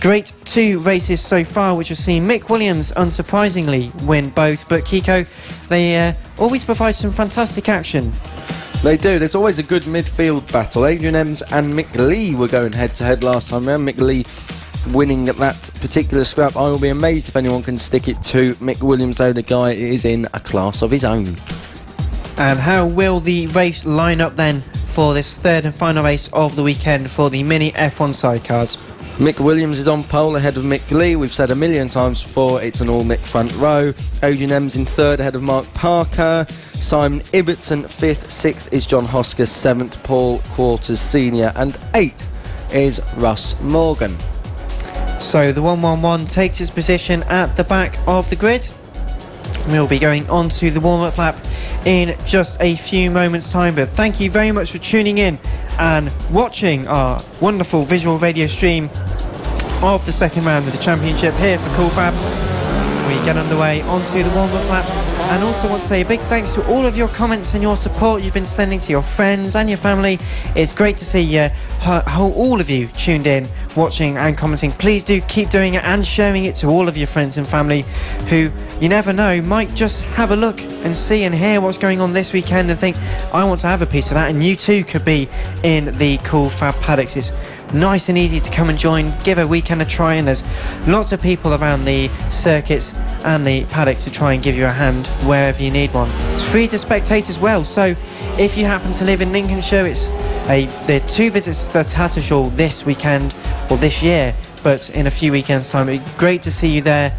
great 2 races so far, which have seen Mick Williams unsurprisingly win both. But Kiko, they always provide some fantastic action. They do. There's always a good midfield battle. Adrian Ems and Mick Lee were going head-to-head last time around. Mick Lee winning at that particular scrap. I will be amazed if anyone can stick it to Mick Williams, though the guy is in a class of his own. And how will the race line up then for this third and final race of the weekend for the Mini F1 sidecars? Mick Williams is on pole ahead of Mick Lee. We've said a million times before, it's an all-Mick front row. Adrian Ems in third ahead of Mark Parker. Simon Ibbotson 5th. 6th is John Hosker. 7th, Paul Quarters Senior. And 8th is Russ Morgan. So the 111 takes its position at the back of the grid. We'll be going on to the warm-up lap in just a few moments' time. But thank you very much for tuning in and watching our wonderful visual radio stream of the second round of the championship here for Cool Fab. We get underway onto the warm-up lap, and also want to say a big thanks to all of your comments and your support you've been sending to your friends and your family. It's great to see how all of you tuned in, watching and commenting. Please do keep doing it and sharing it to all of your friends and family who, you never know, might just have a look and see and hear what's going on this weekend and think, I want to have a piece of that, and you too could be in the Cool Fab paddocks. It's nice and easy to come and join, give a weekend a try, and there's lots of people around the circuits and the paddock to try and give you a hand wherever you need one. It's free to spectate as well, so if you happen to live in Lincolnshire, there are 2 visits to Tattershall this weekend, or this year, but in a few weekends' time. It'd be great to see you there,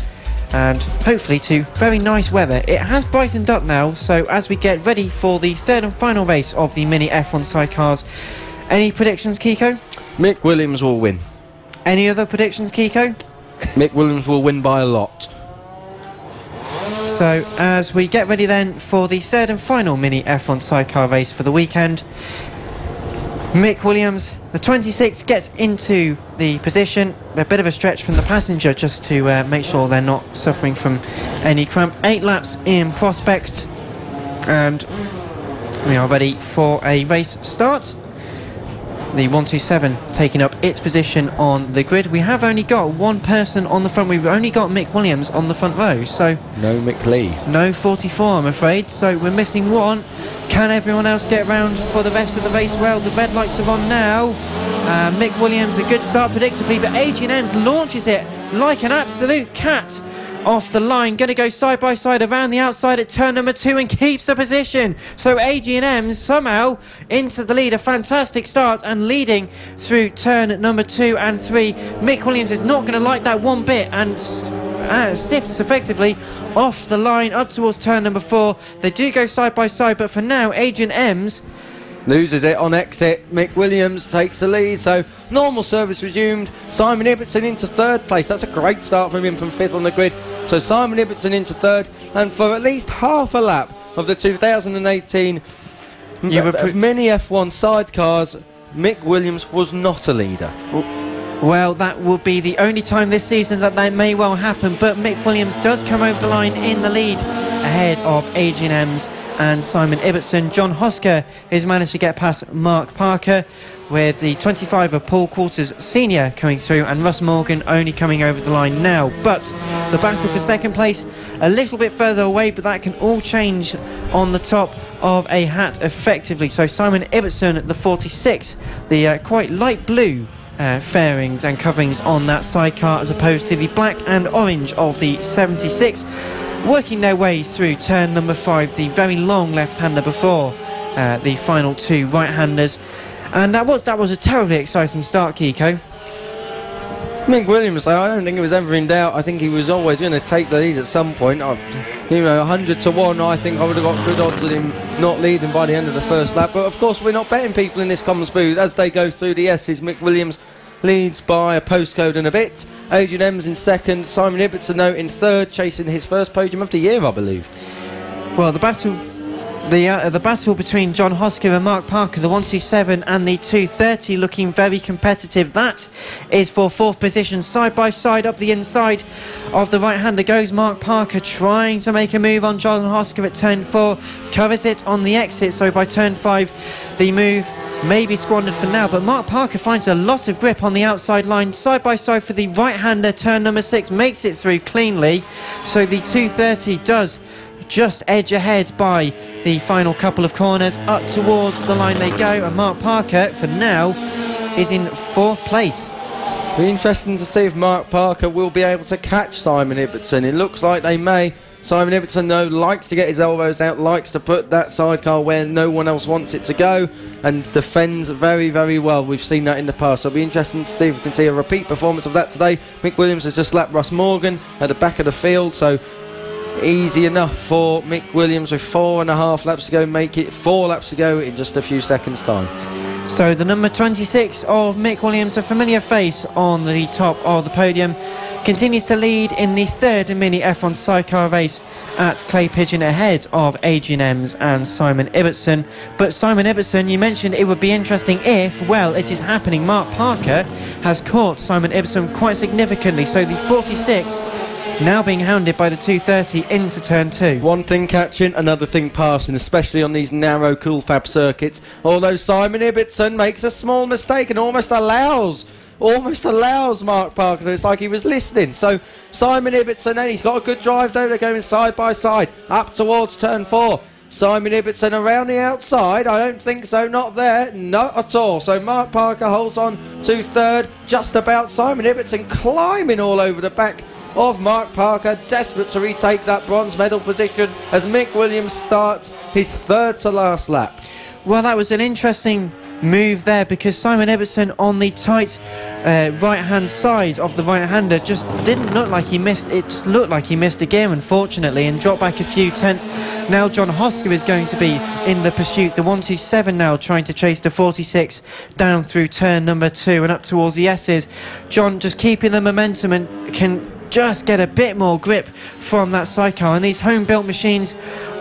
and hopefully to very nice weather. It has brightened up now, so as we get ready for the third and final race of the Mini F1 sidecars, any predictions, Kiko? Mick Williams will win. Any other predictions, Kiko? Mick Williams will win by a lot. So as we get ready then for the third and final Mini F1 sidecar race for the weekend, Mick Williams, the 26, gets into the position. A bit of a stretch from the passenger just to make sure they're not suffering from any cramp. 8 laps in prospect, and we are ready for a race start. The 127 taking up its position on the grid. We have only got one person on the front. We've only got Mick Williams on the front row, so no Mick Lee. No 44, I'm afraid. So we're missing one. Can everyone else get round for the rest of the race? Well, the red lights are on now. Mick Williams, a good start predictably, but Adrian Ems launches it like an absolute cat off the line, going to go side by side around the outside at turn number 2 and keeps the position. So Adrian Ems somehow into the lead. A fantastic start and leading through turn number 2 and 3. Mick Williams is not going to like that one bit and sifts effectively off the line up towards turn number 4. They do go side by side, but for now Adrian Ems loses it on exit. Mick Williams takes the lead, so normal service resumed. Simon Ibbotson into 3rd place. That's a great start from him from 5th on the grid. So Simon Ibbotson into 3rd, and for at least half a lap of the 2018 mini F1 sidecars, Mick Williams was not a leader. Well, that will be the only time this season that may well happen, but Mick Williams does come over the line in the lead ahead of Adrian Ems and Simon Ibbotson. John Hosker has managed to get past Mark Parker, with the 25 of Paul Quarters Senior coming through, and Russ Morgan only coming over the line now. But the battle for second place a little bit further away, but that can all change on the top of a hat effectively. So Simon Ibbotson, the 46, the quite light blue fairings and coverings on that sidecar, as opposed to the black and orange of the 76, working their way through turn number 5, the very long left-hander before the final 2 right-handers. And that was a terribly exciting start, Kiko. Mick Williams, I don't think it was ever in doubt. I think he was always going to take the lead at some point. 100 to 1, I think I would have got good odds of him not leading by the end of the first lap. But of course, we're not betting people in this Commons booth. As they go through the S's, Mick Williams leads by a postcode and a bit. Adrian Ems in 2nd. Simon Ibbotson, though, in 3rd, chasing his first podium of the year, I believe. Well, the battle The battle between John Hosker and Mark Parker, the 127 and the 230, looking very competitive. That is for 4th position, side by side up the inside of the right-hander goes Mark Parker, trying to make a move on John Hosker at turn 4, covers it on the exit, so by turn 5 the move may be squandered for now, but Mark Parker finds a lot of grip on the outside line, side by side for the right-hander, turn number 6, makes it through cleanly, so the 230 does just edge ahead by the final couple of corners. Up towards the line they go, and Mark Parker for now is in 4th place. Be interesting to see if Mark Parker will be able to catch Simon Ibbotson. It looks like they may. Simon Ibbotson, though, likes to get his elbows out, likes to put that sidecar where no one else wants it to go, and defends very, very well. We've seen that in the past, so it'll be interesting to see if we can see a repeat performance of that today. Mick Williams has just slapped Russ Morgan at the back of the field, so easy enough for Mick Williams with 4.5 laps to go, make it 4 laps to go in just a few seconds' time. So the number 26 of Mick Williams, a familiar face on the top of the podium, continues to lead in the 3rd mini F1 sidecar race at Clay Pigeon, ahead of Adrian Ems and Simon Ibbotson. But Simon Ibbotson, you mentioned it would be interesting if, well, it is happening. Mark Parker has caught Simon Ibbotson quite significantly, so the 46 now being hounded by the 230 into turn 2. One thing catching, another thing passing, especially on these narrow Cool Fab circuits. Although Simon Ibbotson makes a small mistake and almost allows Mark Parker. It's like he was listening. So Simon Ibbotson, and he's got a good drive though. They're going side by side up towards turn 4. Simon Ibbotson around the outside. I don't think so, not there, not at all. So Mark Parker holds on to 3rd, just about. Simon Ibbotson climbing all over the back of Mark Parker, desperate to retake that bronze medal position as Mick Williams starts his 3rd to last lap. Well, that was an interesting move there, because Simon Ibbotson on the tight right-hand side of the right-hander just didn't look like he missed. It just looked like he missed a gear, unfortunately, and dropped back a few tenths. Now John Hosker is going to be in the pursuit. The 127 now trying to chase the 46 down through turn number 2 and up towards the S's. John just keeping the momentum and can just get a bit more grip from that sidecar, and these home-built machines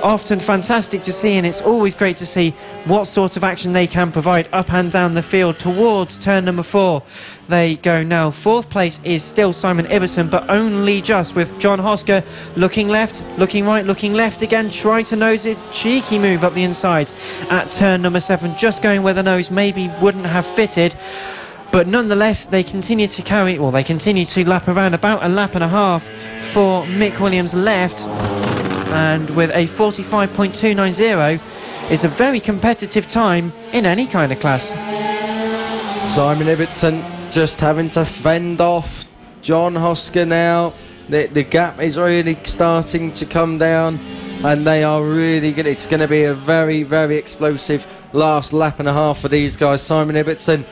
often fantastic to see, and it's always great to see what sort of action they can provide up and down the field. Towards turn number 4 they go now. 4th place is still Simon Ibbotson, but only just, with John Hosker looking left, looking right, looking left again, trying to nose it. Cheeky move up the inside at turn number 7, just going where the nose maybe wouldn't have fitted. But nonetheless, they continue to lap around about a lap and a half for Mick Williams left, and with a 45.290 is a very competitive time in any kind of class. Simon Ibbotson just having to fend off John Hosker now. The gap is really starting to come down, and they are really good. It's going to be a very, very explosive last lap and a half for these guys. Simon Ibbotson,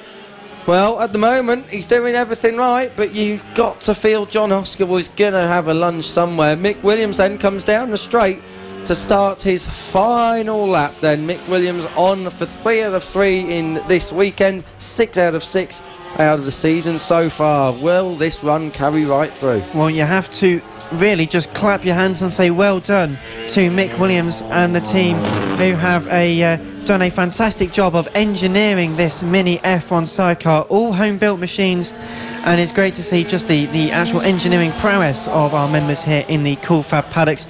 well, at the moment, he's doing everything right, but you've got to feel John Hosker was going to have a lunge somewhere. Mick Williams then comes down the straight to start his final lap then. Mick Williams on for 3 out of 3 in this weekend, 6 out of 6 out of the season so far. Will this run carry right through? Well, you have to really just clap your hands and say well done to Mick Williams and the team, who have done a fantastic job of engineering this mini F1 sidecar, all home-built machines, and it's great to see just the actual engineering prowess of our members here in the Cool Fab paddocks.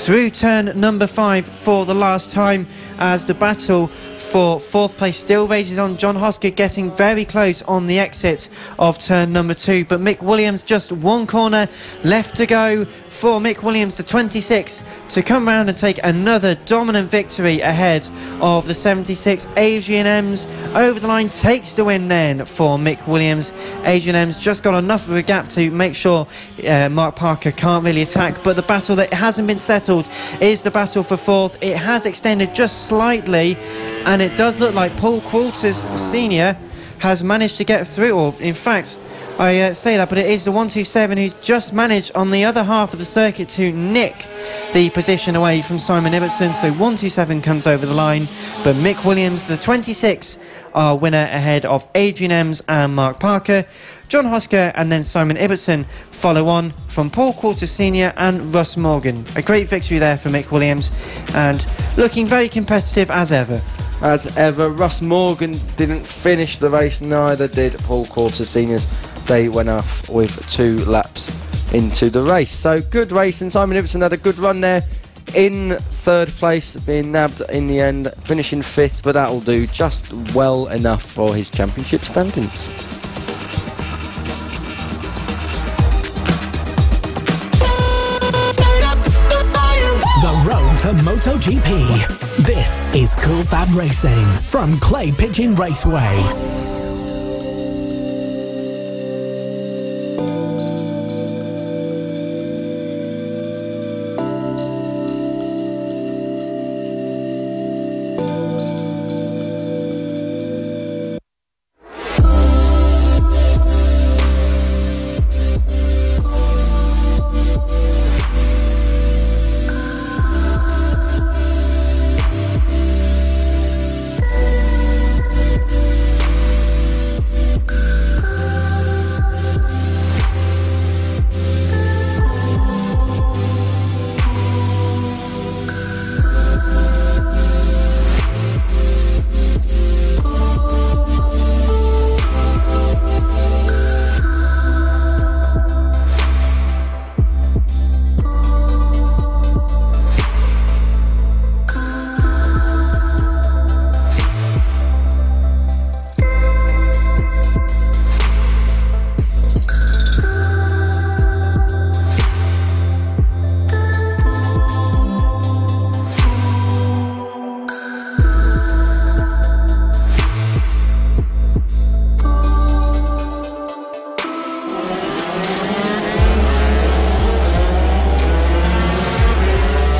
Through turn number 5 for the last time, as the battle for 4th place still rages on. John Hosker getting very close on the exit of turn number 2, but Mick Williams just one corner left to go for Mick Williams, the 26, to come round and take another dominant victory ahead of the 76. Adrian Ems over the line, takes the win then for Mick Williams. Adrian Ems just got enough of a gap to make sure Mark Parker can't really attack, but the battle that hasn't been settled is the battle for 4th. It has extended just slightly, and it does look like Paul Qualters Sr. has managed to get through, or in fact I say that, but it is the 127 who's just managed on the other half of the circuit to nick the position away from Simon Ibbotson, so 127 comes over the line, but Mick Williams, the 26, our winner ahead of Adrian Ems and Mark Parker. John Hosker and then Simon Ibbotson follow on from Paul Coulter Sr. and Russ Morgan. A great victory there for Mick Williams, and looking very competitive as ever. As ever, Russ Morgan didn't finish the race, neither did Paul Coulter Sr.'s. They went off with 2 laps into the race. So good race, and Simon Ibbotson had a good run there in 3rd place, being nabbed in the end, finishing 5th, but that'll do just well enough for his championship standings. The road to MotoGP. This is Cool Fab Racing from Clay Pigeon Raceway.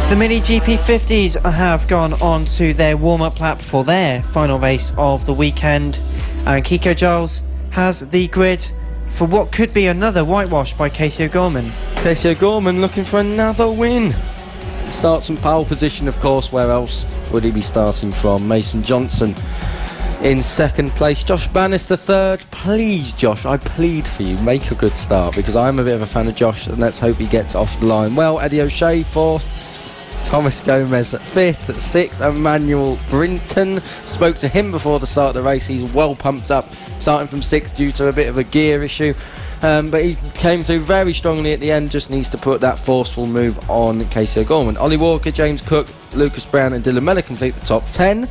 The Mini GP50s have gone on to their warm-up lap for their final race of the weekend, and Kiko Giles has the grid for what could be another whitewash by Casey O'Gorman. Casey O'Gorman looking for another win. Starts from pole position, of course. Where else would he be starting from? Mason Johnson in 2nd place. Josh Bannister 3rd. Please, Josh, I plead for you, make a good start, because I'm a bit of a fan of Josh, and let's hope he gets off the line well. Eddie O'Shea 4th. Thomas Gomez 5th, 6th Emmanuel Brinton. Spoke to him before the start of the race. He's well pumped up, starting from 6th due to a bit of a gear issue. But he came through very strongly at the end, just needs to put that forceful move on Casey O'Gorman. Ollie Walker, James Cook, Lucas Brown and Dylan Miller complete the top 10.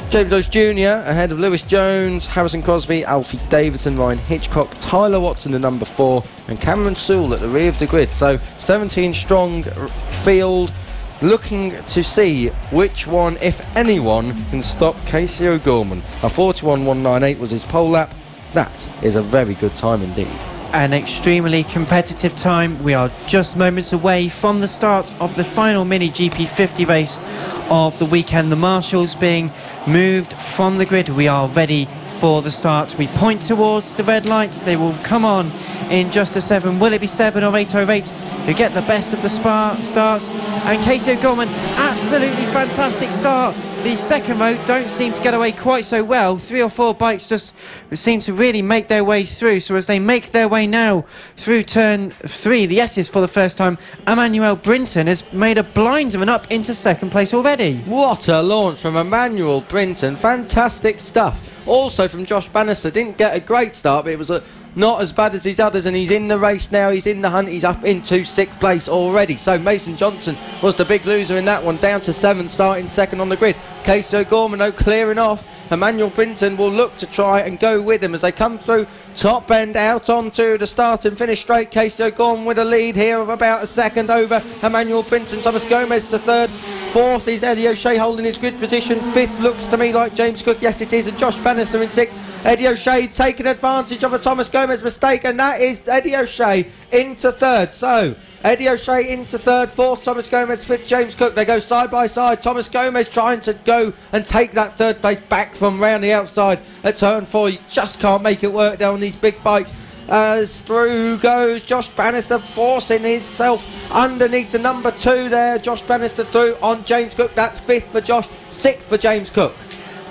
James Oates Jr. ahead of Lewis Jones, Harrison Crosby, Alfie Davidson, Ryan Hitchcock, Tyler Watson the number 4 and Cameron Sewell at the rear of the grid. So 17 strong field, looking to see which one, if anyone, can stop Casey O'Gorman. A 41.198 was his pole lap. That is a very good time indeed. An extremely competitive time. We are just moments away from the start of the final Mini GP50 race of the weekend. The marshals being moved from the grid. We are ready for the start. We point towards the red lights. They will come on in just a 7. Will it be 7 or 808 who get the best of the starts? And Casey O'Gorman, absolutely fantastic start. The second row don't seem to get away quite so well. 3 or 4 bikes just seem to really make their way through. So as they make their way now through turn 3, the S's for the first time, Emmanuel Brinton has made a blinder and up into 2nd place already. What a launch from Emmanuel Brinton. Fantastic stuff. Also from Josh Bannister, didn't get a great start, but it was not as bad as his others, and he's in the race now, he's in the hunt, he's up into 6th place already. So Mason Johnson was the big loser in that one, down to 7th, starting 2nd on the grid. Casey O'Gorman, though, clearing off. Emmanuel Brinton will look to try and go with him as they come through top end out onto the start and finish straight. Casey O'Gorman with a lead here of about a 2nd over Emmanuel Brinton. Thomas Gomez to 3rd. 4th is Eddie O'Shea holding his grid position. 5th looks to me like James Cook. Yes, it is. And Josh Bannister in 6th. Eddie O'Shea taking advantage of a Thomas Gomez mistake, and that is Eddie O'Shea into 3rd. So Eddie O'Shea into 3rd, 4th Thomas Gomez, 5th James Cook. They go side by side. Thomas Gomez trying to go and take that 3rd place back from round the outside at turn 4. You just can't make it work down on these big bikes. as through goes Josh Bannister, forcing himself underneath the number 2 there. Josh Bannister through on James Cook. That's 5th for Josh, 6th for James Cook.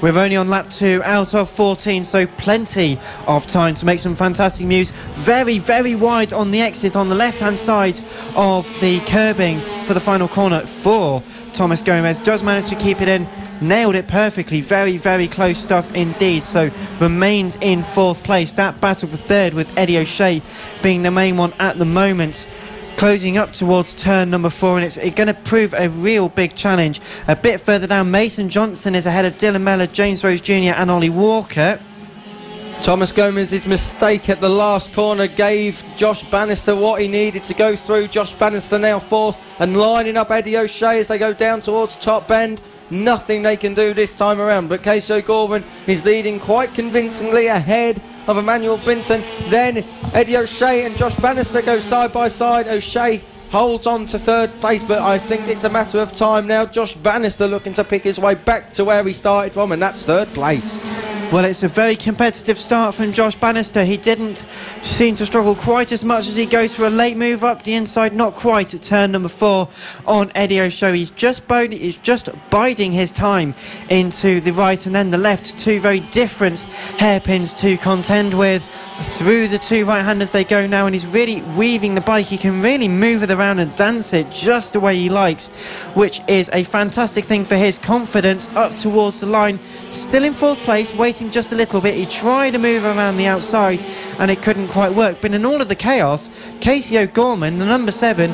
We're only on lap 2 out of 14, so plenty of time to make some fantastic moves. Very, very wide on the exit on the left-hand side of the curbing for the final corner for Thomas Gomez. Does manage to keep it in, nailed it perfectly. Very, very close stuff indeed. So remains in 4th place. That battle for 3rd with Eddie O'Shea being the main one at the moment. Closing up towards turn number 4, and it's going to prove a real big challenge. A bit further down, Mason Johnson is ahead of Dylan Mellor, James Rose Jr. and Ollie Walker. Thomas Gomez's mistake at the last corner gave Josh Bannister what he needed to go through. Josh Bannister now 4th and lining up Eddie O'Shea as they go down towards top bend. Nothing they can do this time around, but Casey O'Gorman is leading quite convincingly ahead of Emmanuel Brinton. Then Eddie O'Shea and Josh Bannister go side by side. O'Shea holds on to 3rd place, but I think it's a matter of time now. Josh Bannister looking to pick his way back to where he started from, and that's 3rd place. Well, it's a very competitive start from Josh Bannister. He didn't seem to struggle quite as much as he goes for a late move up the inside, not quite at turn number 4 on Eddie O'Shea. He's just biding his time into the right and then the left. 2 very different hairpins to contend with. Through the 2 right-handers they go now, and he's really weaving the bike. He can really move it around and dance it just the way he likes, which is a fantastic thing for his confidence. Up towards the line, still in 4th place, waiting just a little bit. He tried to move around the outside and it couldn't quite work, but in all of the chaos, Casey O'Gorman, the number 7,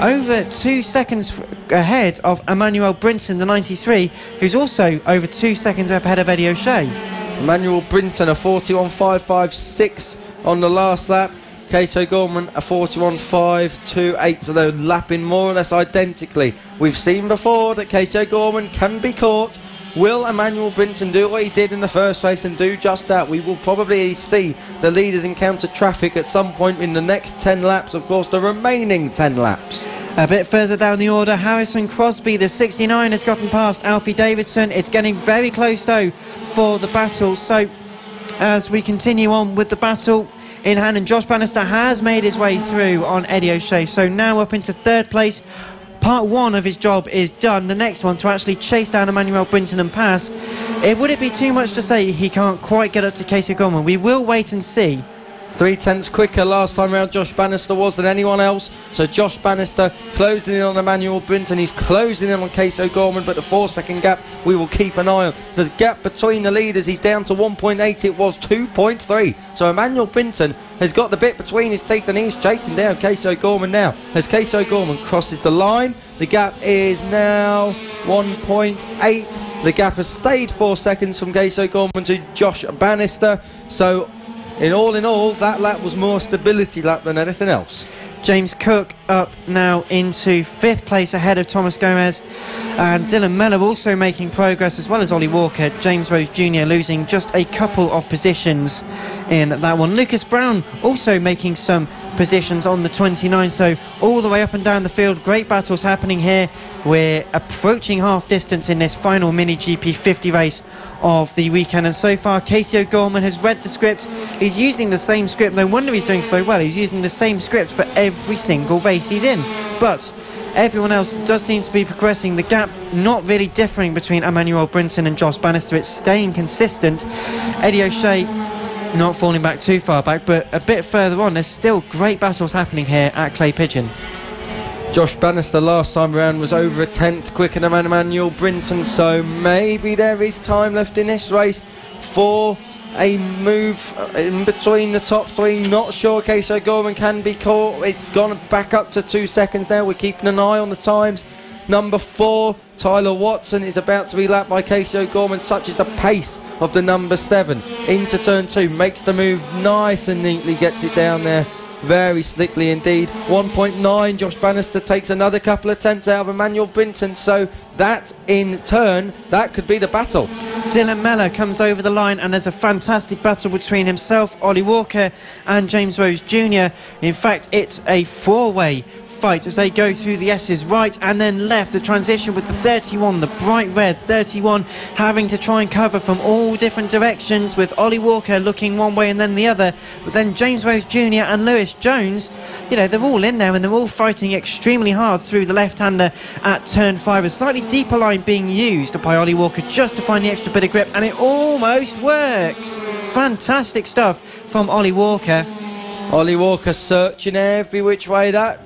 over 2 seconds ahead of Emmanuel Brinton, the 93, who's also over 2 seconds ahead of Eddie O'Shea. Emmanuel Brinton a 41.556 on the last lap. Casey O'Gorman a 41.528, so they're lapping more or less identically. We've seen before that Casey O'Gorman can be caught. Will Emmanuel Brinton do what he did in the first race and do just that? We will probably see the leaders encounter traffic at some point in the next 10 laps, of course the remaining 10 laps. A bit further down the order, Harrison Crosby, the 69, has gotten past Alfie Davidson. It's getting very close though for the battle. So as we continue on with the battle in hand, and Josh Bannister has made his way through on Eddie O'Shea. So now up into 3rd place. Part 1 of his job is done. The next one to actually chase down Emmanuel Brinton and pass. Would it be too much to say he can't quite get up to Casey O'Gorman? We will wait and see. 3/10 quicker last time round Josh Bannister was than anyone else, so Josh Bannister closing in on Emmanuel Brinton. He's closing in on Casey O'Gorman, but the 4-second gap we will keep an eye on. The gap between the leaders, he's down to 1.8, it was 2.3, so Emmanuel Brinton has got the bit between his teeth and he's chasing down Casey O'Gorman now. As Casey O'Gorman crosses the line, the gap is now 1.8. The gap has stayed 4 seconds from Casey O'Gorman to Josh Bannister, so in all, that lap was more stability lap than anything else. James Cook up now into 5th place ahead of Thomas Gomez, and Dylan Mellor also making progress, as well as Ollie Walker. James Rose Jr. losing just a couple of positions in that one. Lucas Brown also making some positions on the 29, so all the way up and down the field, great battles happening here. We're approaching half distance in this final Mini GP 50 race of the weekend, and so far Casey O'Gorman has read the script. He's using the same script. No wonder he's doing so well. He's using the same script for every single race he's in, but everyone else does seem to be progressing. The gap not really differing between Emmanuel Brinton and Josh Bannister. It's staying consistent. Eddie O'Shea not falling back too far back, but a bit further on. There's still great battles happening here at Clay Pigeon. Josh Bannister last time around was over a 10th quicker than Emmanuel Brinton, so maybe there is time left in this race for a move in between the top 3. Not sure Casey O'Gorman can be caught. It's gone back up to 2 seconds now. We're keeping an eye on the times. Number 4, Tyler Watson, is about to be lapped by Casey O'Gorman. Such is the pace of the number 7. Into turn 2, makes the move nice and neatly, gets it down there very slickly indeed. 1.9, Josh Bannister takes another couple of tenths out of Emmanuel Brinton, so that in turn, that could be the battle. Dylan Mellor comes over the line, and there's a fantastic battle between himself, Ollie Walker and James Rose Jr. In fact, it's a 4-way fight as they go through the S's, right and then left. The transition with the 31, the bright red 31, having to try and cover from all different directions, with Ollie Walker looking one way and then the other. But then James Rose Jr. and Lewis Jones, you know, they're all in there and they're all fighting extremely hard through the left-hander at turn 5. A slightly deeper line being used by Ollie Walker just to find the extra bit of grip, and it almost works. Fantastic stuff from Ollie Walker. Ollie Walker searching every which way. That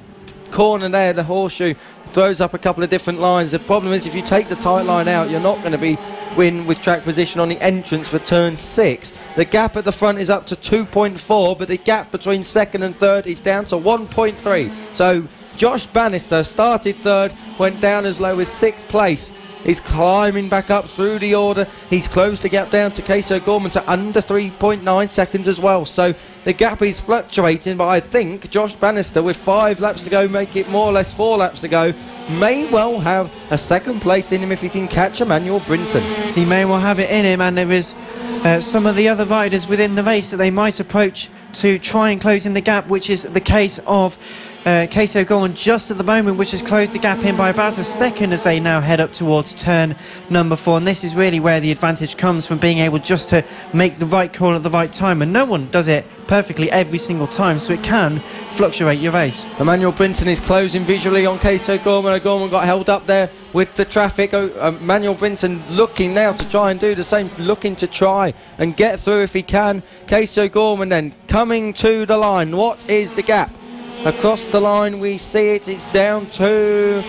corner there, the horseshoe, throws up a couple of different lines. The problem is if you take the tight line out, you're not going to win with track position on the entrance for turn 6. The gap at the front is up to 2.4, but the gap between second and third is down to 1.3. So Josh Bannister started third, went down as low as 6th place. He's climbing back up through the order. He's closed the gap down to Casey O'Gorman to under 3.9 seconds as well. So the gap is fluctuating, but I think Josh Bannister, with 5 laps to go, make it more or less 4 laps to go, may well have a second place in him if he can catch Emmanuel Brinton. He may well have it in him, and there is some of the other riders within the race that they might approach to try and close in the gap, which is the case of Casey O'Gorman just at the moment, which has closed the gap in by about a second as they now head up towards turn number 4. And this is really where the advantage comes, from being able just to make the right call at the right time, and no one does it perfectly every single time, so it can fluctuate your race. Emmanuel Brinton is closing visually on Casey O'Gorman. O'Gorman got held up there with the traffic. Emmanuel Brinton looking now to try and do the same, looking to try and get through if he can. Casey O'Gorman then coming to the line. What is the gap? Across the line we see it's down to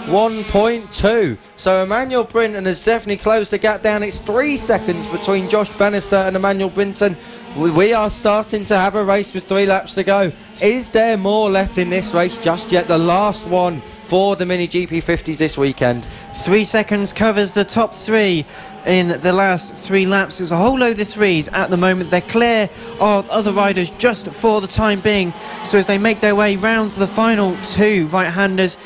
1.2. So Emmanuel Brinton has definitely closed the gap down. It's 3 seconds between Josh Bannister and Emmanuel Brinton. We are starting to have a race with 3 laps to go. Is there more left in this race just yet? The last one for the Mini GP50s this weekend. 3 seconds covers the top 3 in the last 3 laps. There's a whole load of 3s at the moment. They're clear of other riders just for the time being. So as they make their way round to the final 2 right-handers,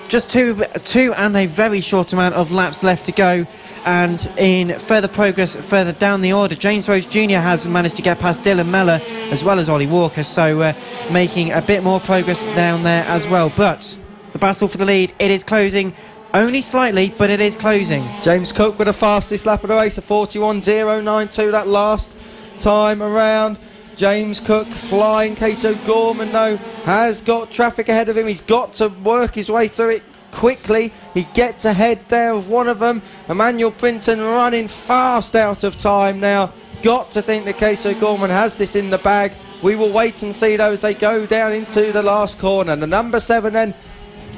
just two and a very short amount of laps left to go. And in further progress further down the order, James Rose Jr. has managed to get past Dylan Mellor as well as Ollie Walker, so making a bit more progress down there as well. But the battle for the lead, it is closing. Only slightly, but it is closing. James Cook with the fastest lap of the race, a 41.092 that last time around. James Cook flying. Casey O'Gorman, though, has got traffic ahead of him. He's got to work his way through it quickly. He gets ahead there of one of them. Emmanuel Brinton running fast out of time now. Got to think that Casey O'Gorman has this in the bag. We will wait and see, though, as they go down into the last corner. The number 7 then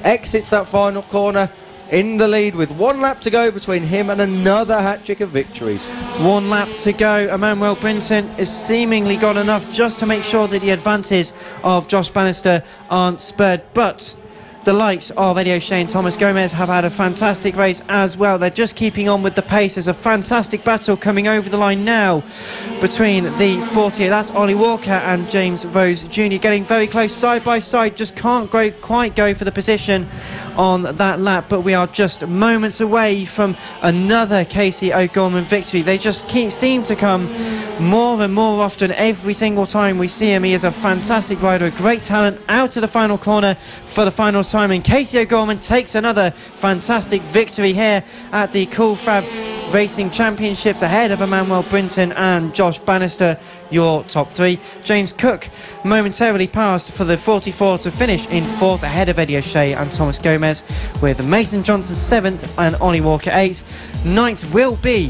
exits that final corner in the lead with 1 lap to go between him and another hat-trick of victories. 1 lap to go. Emmanuel Brinton has seemingly got enough just to make sure that the advances of Josh Bannister aren't spurred, but the likes of Eddie O'Shea and Thomas Gomez have had a fantastic race as well. They're just keeping on with the pace. There's a fantastic battle coming over the line now between the 40. That's Ollie Walker and James Rose Jr. getting very close side by side. Just can't quite go for the position on that lap, but we are just moments away from another Casey O'Gorman victory. They just seem to come more and more often every single time we see him. He is a fantastic rider, a great talent. Out to the final corner for the final time, and Casey O'Gorman takes another fantastic victory here at the Cool Fab Racing Championships ahead of Emmanuel Brinton and Josh Bannister, your top 3. James Cook momentarily passed for the 44 to finish in 4th ahead of Eddie O'Shea and Thomas Gomez, with Mason Johnson 7th and Ollie Walker 8th. 9th will be,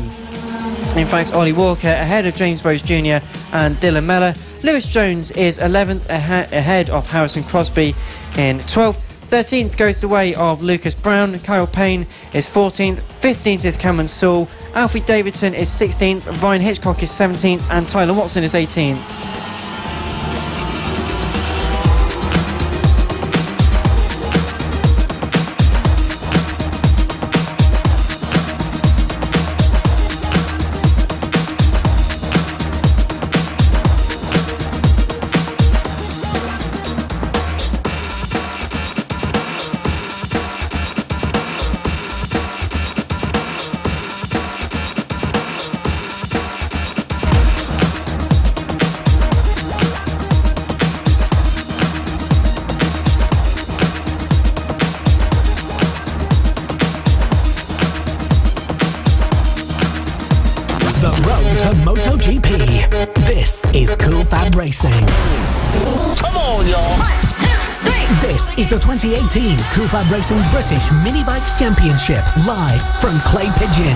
in fact, Ollie Walker ahead of James Rose Jr. and Dylan Mellor. Lewis Jones is 11th ahead of Harrison Crosby in 12th. 13th goes the way of Lucas Brown. Kyle Payne is 14th. 15th is Cameron Sewell. Alfie Davidson is 16th. Ryan Hitchcock is 17th. And Tyler Watson is 18th. MotoGP. This is Cool Fab Racing. Come on, y'all. 1, 2, 3. This is the 2018 Cool Fab Racing British Mini Bikes Championship, live from Clay Pigeon.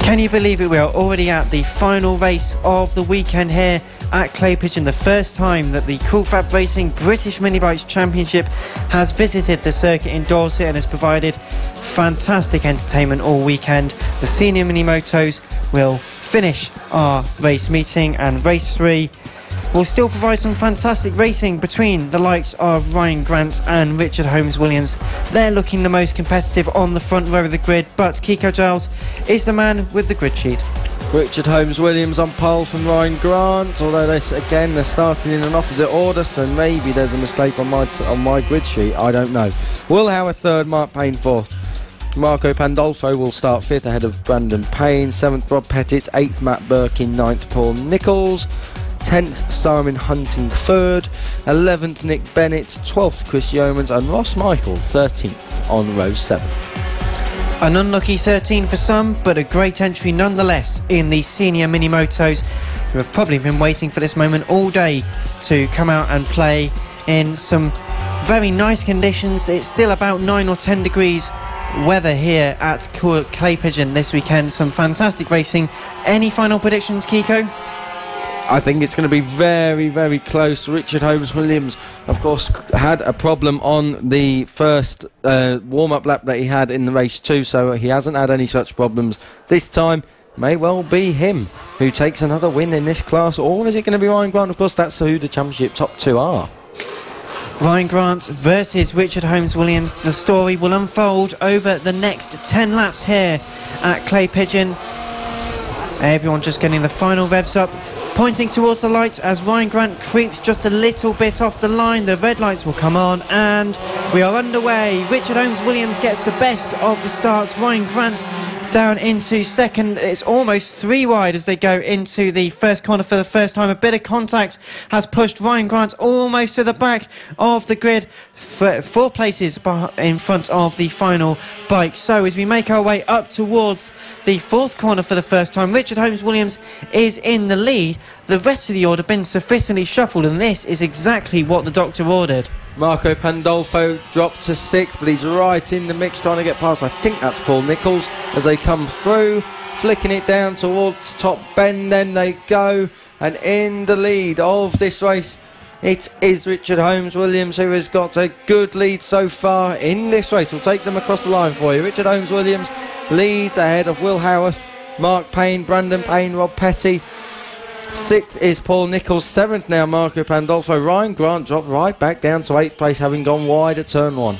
Can you believe it? We are already at the final race of the weekend here at Clay Pigeon. The first time that the Cool Fab Racing British Mini Bikes Championship has visited the circuit in Dorset and has provided fantastic entertainment all weekend. The senior mini motos will finish our race meeting, and race 3 will still provide some fantastic racing between the likes of Ryan Grant and Richard Holmes-Williams. They're looking the most competitive on the front row of the grid, but Kiko Giles is the man with the grid sheet. Richard Holmes-Williams on pole from Ryan Grant, although they're starting in an opposite order, so maybe there's a mistake on my grid sheet, I don't know. Will Howard third, Mark Payne fourth. Marco Pandolfo will start 5th ahead of Brandon Payne, 7th Rob Pettit, 8th Matt Birkin, 9th Paul Nicholls, 10th Simon Hunting 3rd, 11th Nick Bennett, 12th Chris Yeomans, and Ross Michael 13th on row 7. An unlucky 13 for some, but a great entry nonetheless in the senior mini motos, who have probably been waiting for this moment all day to come out and play in some very nice conditions. It's still about 9 or 10 degrees weather here at Clay Pigeon this weekend. Some fantastic racing. Any final predictions, Kiko? I think it's going to be very, very close. Richard Holmes-Williams, of course, had a problem on the first warm-up lap that he had in the race 2, so he hasn't had any such problems this time. May well be him who takes another win in this class, or is it going to be Ryan Grant? Of course, that's who the championship top 2 are. Ryan Grant versus Richard Holmes-Williams. The story will unfold over the next 10 laps here at Clay Pigeon. Everyone just getting the final revs up, pointing towards the lights as Ryan Grant creeps just a little bit off the line. The red lights will come on and we are underway. Richard Holmes-Williams gets the best of the starts. Ryan Grant down into second. It's almost 3 wide as they go into the first corner for the first time. A bit of contact has pushed Ryan Grant almost to the back of the grid, 4 places in front of the final bike. So as we make our way up towards the 4th corner for the first time, Richard Holmes-Williams is in the lead. The rest of the order been sufficiently shuffled, and this is exactly what the doctor ordered. Marco Pandolfo dropped to 6th, but he's right in the mix trying to get past, I think that's Paul Nicholls, as they come through, flicking it down towards top bend. Then they go, and in the lead of this race it is Richard Holmes-Williams, who has got a good lead so far in this race. We'll take them across the line for you. Richard Holmes-Williams leads ahead of Will Howarth, Mark Payne, Brandon Payne, Rob Petty. 6th is Paul Nicholls, 7th now Marco Pandolfo. Ryan Grant dropped right back down to 8th place, having gone wide at turn 1.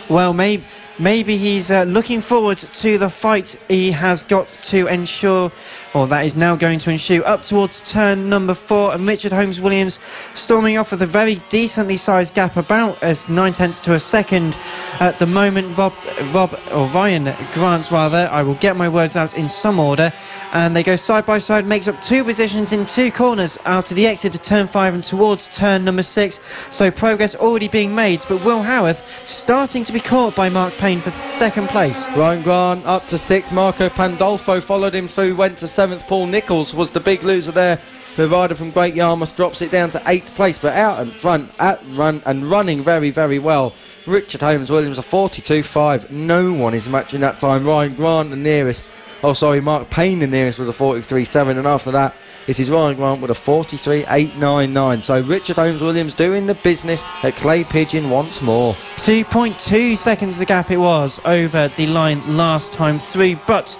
Well, maybe he's looking forward to the fight he has got to ensure, or that is now going to ensue, up towards turn number 4, and Richard Holmes-Williams storming off with a very decently sized gap, about as 9/10 to a second at the moment. Ryan Grant, rather, I will get my words out in some order, and they go side by side, makes up 2 positions in 2 corners out of the exit of turn 5 and towards turn number 6. So progress already being made, but Will Howarth starting to be caught by Mark Payne for 2nd place. Ryan Grant up to 6th. Marco Pandolfo followed him through, went to 7th. Paul Nicholls was the big loser there. The rider from Great Yarmouth drops it down to 8th place, but out in front, running very, very well. Richard Holmes-Williams a 42.5. No one is matching that time. Ryan Grant the nearest. Mark Payne the nearest with a 43.7, and after that it is Ryan Grant with a 43.899. So Richard Holmes-Williams doing the business at Clay Pigeon once more. 2.2 seconds the gap it was over the line last time through, but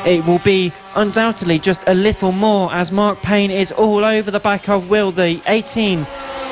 it will be undoubtedly just a little more as Mark Payne is all over the back of Will, the 18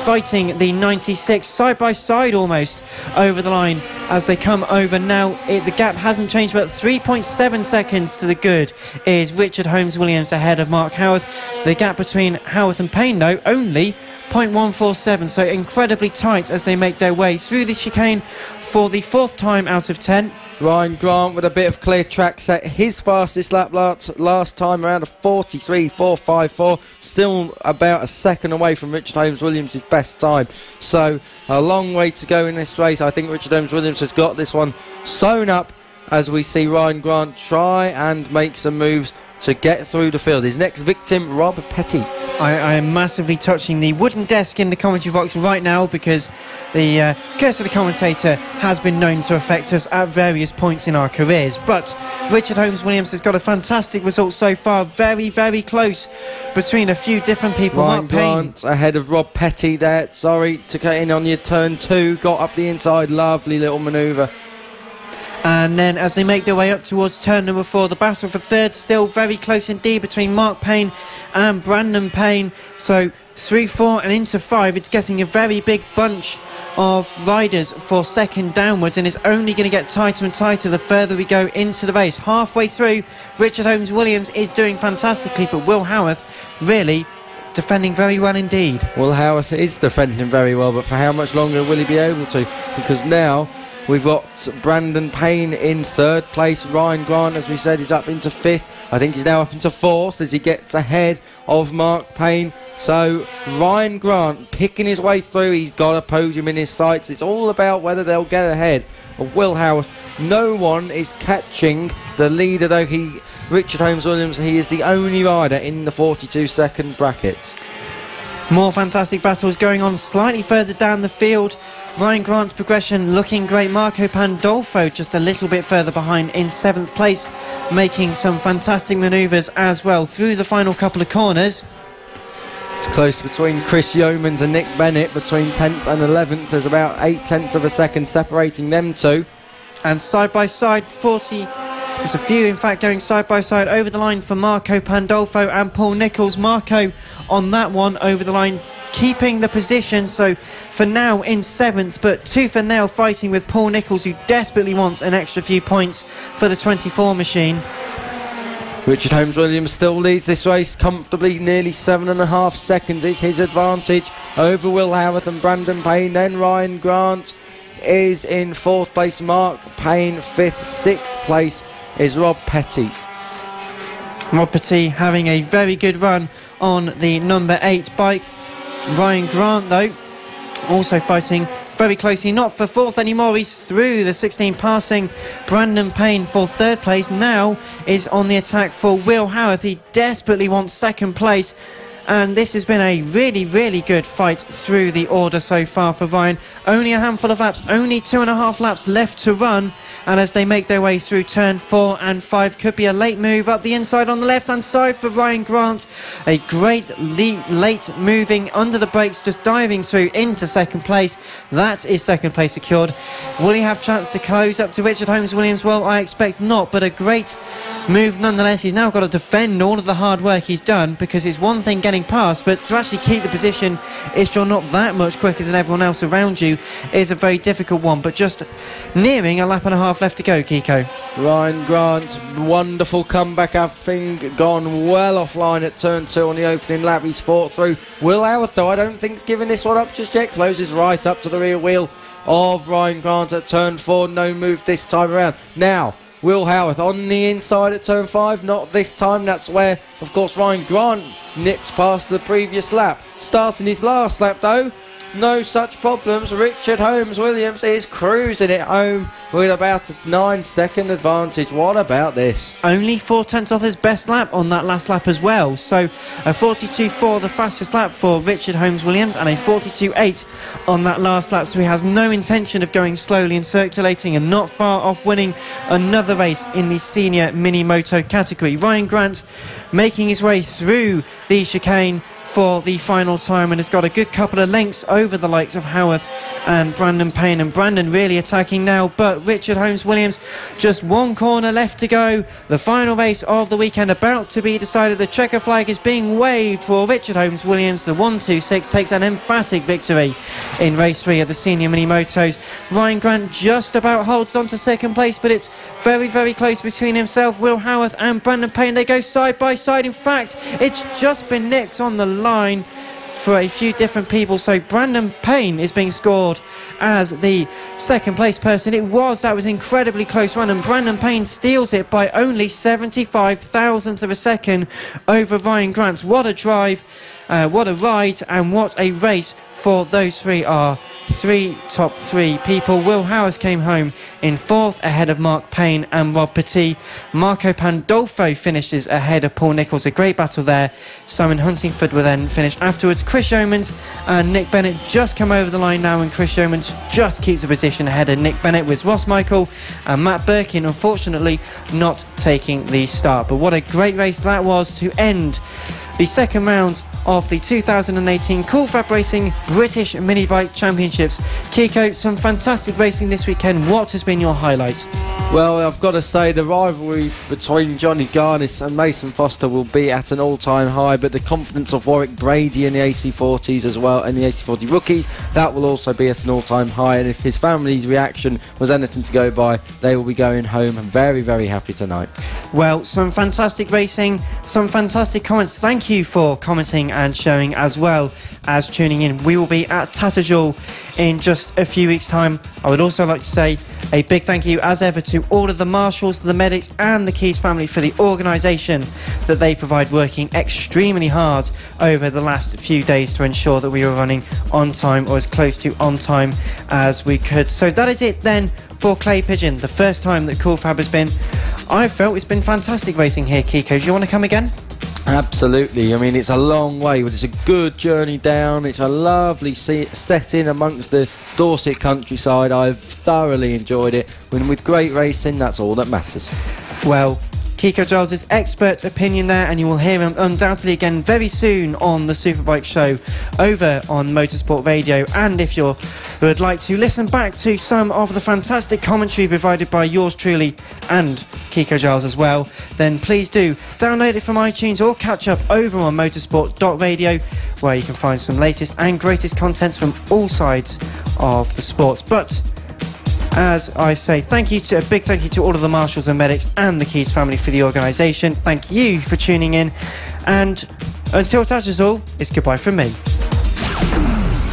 fighting the 96 side by side almost over the line as they come over now. The gap hasn't changed, but 3.7 seconds to the good is Richard Holmes-Williams ahead of Mark Howarth. The gap between Howarth and Payne, though, only 0.147, so incredibly tight as they make their way through the chicane for the 4th time out of 10. Ryan Grant with a bit of clear track, set his fastest lap last time around a 43.454, still about a second away from Richard Holmes-Williams' best time. So a long way to go in this race. I think Richard Holmes-Williams has got this one sewn up as we see Ryan Grant try and make some moves to get through the field. His next victim, Rob Petit. I am massively touching the wooden desk in the commentary box right now because the curse of the commentator has been known to affect us at various points in our careers. But Richard Holmes-Williams has got a fantastic result so far. Very, very close between a few different people. Ryan Grant ahead of Rob Petty there. Sorry to cut in on your turn 2. Got up the inside. Lovely little manoeuvre. And then as they make their way up towards turn number 4, the battle for third still very close indeed between Mark Payne and Brandon Payne. So 3, 4 and into 5, it's getting a very big bunch of riders for second downwards, and it's only going to get tighter and tighter the further we go into the race. Halfway through, Richard Holmes-Williams is doing fantastically, but Will Howarth really defending very well indeed. Will Howarth is defending very well, but for how much longer will he be able to? Because now we've got Brandon Payne in third place. Ryan Grant, as we said, is up into 5th. I think he's now up into 4th as he gets ahead of Mark Payne. So Ryan Grant picking his way through. He's got a podium in his sights. It's all about whether they'll get ahead of Will Howarth. No one is catching the leader, though. Richard Holmes-Williams, he is the only rider in the 42-second bracket. More fantastic battles going on slightly further down the field. Ryan Grant's progression looking great. Marco Pandolfo just a little bit further behind in 7th place, making some fantastic manoeuvres as well through the final couple of corners. It's close between Chris Yeomans and Nick Bennett. Between 10th and 11th, there's about 8/10 of a second separating them two. And side by side, there's a few in fact going side by side over the line for Marco Pandolfo and Paul Nicholls. Marco on that one over the line, keeping the position, so for now in 7th, but tooth and nail fighting with Paul Nicholls, who desperately wants an extra few points for the 24 machine. Richard Holmes-Williams still leads this race comfortably. Nearly 7.5 seconds is his advantage over Will Howarth and Brandon Payne. Then Ryan Grant is in 4th place. Mark Payne 5th. 6th place is Rob Petty. Rob Petty having a very good run on the number 8 bike. Ryan Grant, though, also fighting very closely, not for 4th anymore. He's through the 16, passing Brandon Payne for 3rd place. Now is on the attack for Will Howarth. He desperately wants 2nd place. And this has been a really, really good fight through the order so far for Ryan. Only a handful of laps, only 2.5 laps left to run. And as they make their way through turn 4 and 5, could be a late move up the inside on the left-hand side for Ryan Grant. A great late moving under the brakes, just diving through into 2nd place. That is 2nd place secured. Will he have chance to close up to Richard Holmes-Williams? Well, I expect not, but a great move nonetheless. He's now got to defend all of the hard work he's done, because it's one thing getting past, but to actually keep the position if you're not that much quicker than everyone else around you is a very difficult one. But just nearing a lap and a half left to go, Kiko. Ryan Grant, wonderful comeback. I think gone well offline at turn 2 on the opening lap. He's fought through. Will Howarth, though, I don't think he's giving this one up just yet. Closes right up to the rear wheel of Ryan Grant at turn 4. No move this time around. Now Will Howarth on the inside at turn 5. Not this time. That's where, of course, Ryan Grant nipped past the previous lap. Starting his last lap, though, no such problems. Richard Holmes-Williams is cruising it home with about a 9-second advantage. What about this? Only 4/10 off his best lap on that last lap as well. So a 42.4, the fastest lap for Richard Holmes-Williams, and a 42.8 on that last lap. So he has no intention of going slowly and circulating, and not far off winning another race in the senior mini moto category. Ryan Grant making his way through the chicane for the final time, and has got a good couple of lengths over the likes of Howarth and Brandon Payne, and Brandon really attacking now, but Richard Holmes-Williams, just one corner left to go. The final race of the weekend about to be decided. The checker flag is being waved for Richard Holmes-Williams. The 1-2-6 takes an emphatic victory in race 3 of the senior mini motos. Ryan Grant just about holds on to 2nd place, but it's very, very close between himself, Will Howarth and Brandon Payne. They go side by side. In fact, it's just been nicked on the line for a few different people. So Brandon Payne is being scored as the 2nd place person. That was incredibly close run, and Brandon Payne steals it by only 75 thousandths of a second over Ryan Grant. What a drive, what a ride, and what a race for those three are top three people. Will Howes came home in 4th ahead of Mark Payne and Rob Petit. Marco Pandolfo finishes ahead of Paul Nichols. A great battle there. Simon Huntingford will then finish afterwards. Chris Yeomans and Nick Bennett just come over the line now, and Chris Yeomans just keeps the position ahead of Nick Bennett, with Ross Michael and Matt Birkin unfortunately not taking the start. But what a great race that was to end the second round of the 2018 Cool FAB-Racing British Mini Bike Championships. Kiko, some fantastic racing this weekend. What has been your highlight? Well, I've got to say the rivalry between Johnny Garnis and Mason Foster will be at an all-time high, but the confidence of Warwick Brady in the AC40s as well, and the AC40 rookies, that will also be at an all-time high. And if his family's reaction was anything to go by, they will be going home very, very happy tonight. Well, some fantastic racing, some fantastic comments. Thank you for commenting and showing as well as tuning in. We will be at Tatterjall in just a few weeks' time. I would also like to say a big thank you as ever to all of the marshals, the medics and the Keys family for the organisation that they provide, working extremely hard over the last few days to ensure that we were running on time, or as close to on time as we could. So that is it then for Clay Pigeon, the first time that Cool Fab has been. I felt it's been fantastic racing here. Kiko, do you want to come again? Absolutely. I mean, it's a long way, but it's a good journey down. It's a lovely setting amongst the Dorset countryside. I've thoroughly enjoyed it. When with great racing, that's all that matters. Well, Kiko Giles' expert opinion there, and you will hear him undoubtedly again very soon on the Superbike Show over on Motorsport Radio. And if you would like to listen back to some of the fantastic commentary provided by yours truly and Kiko Giles as well, then please do download it from iTunes or catch up over on motorsport.radio, where you can find some latest and greatest contents from all sides of the sports. But as I say, a big thank you to all of the marshals and medics and the Keys family for the organisation. Thank you for tuning in, and until Tatterjall, it's goodbye from me.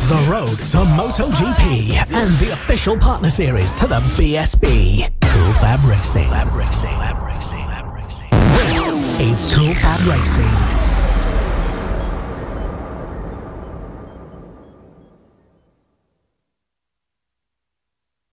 The road to MotoGP and the official partner series to the BSB. Cool Fab Racing. This is Cool Fab Racing.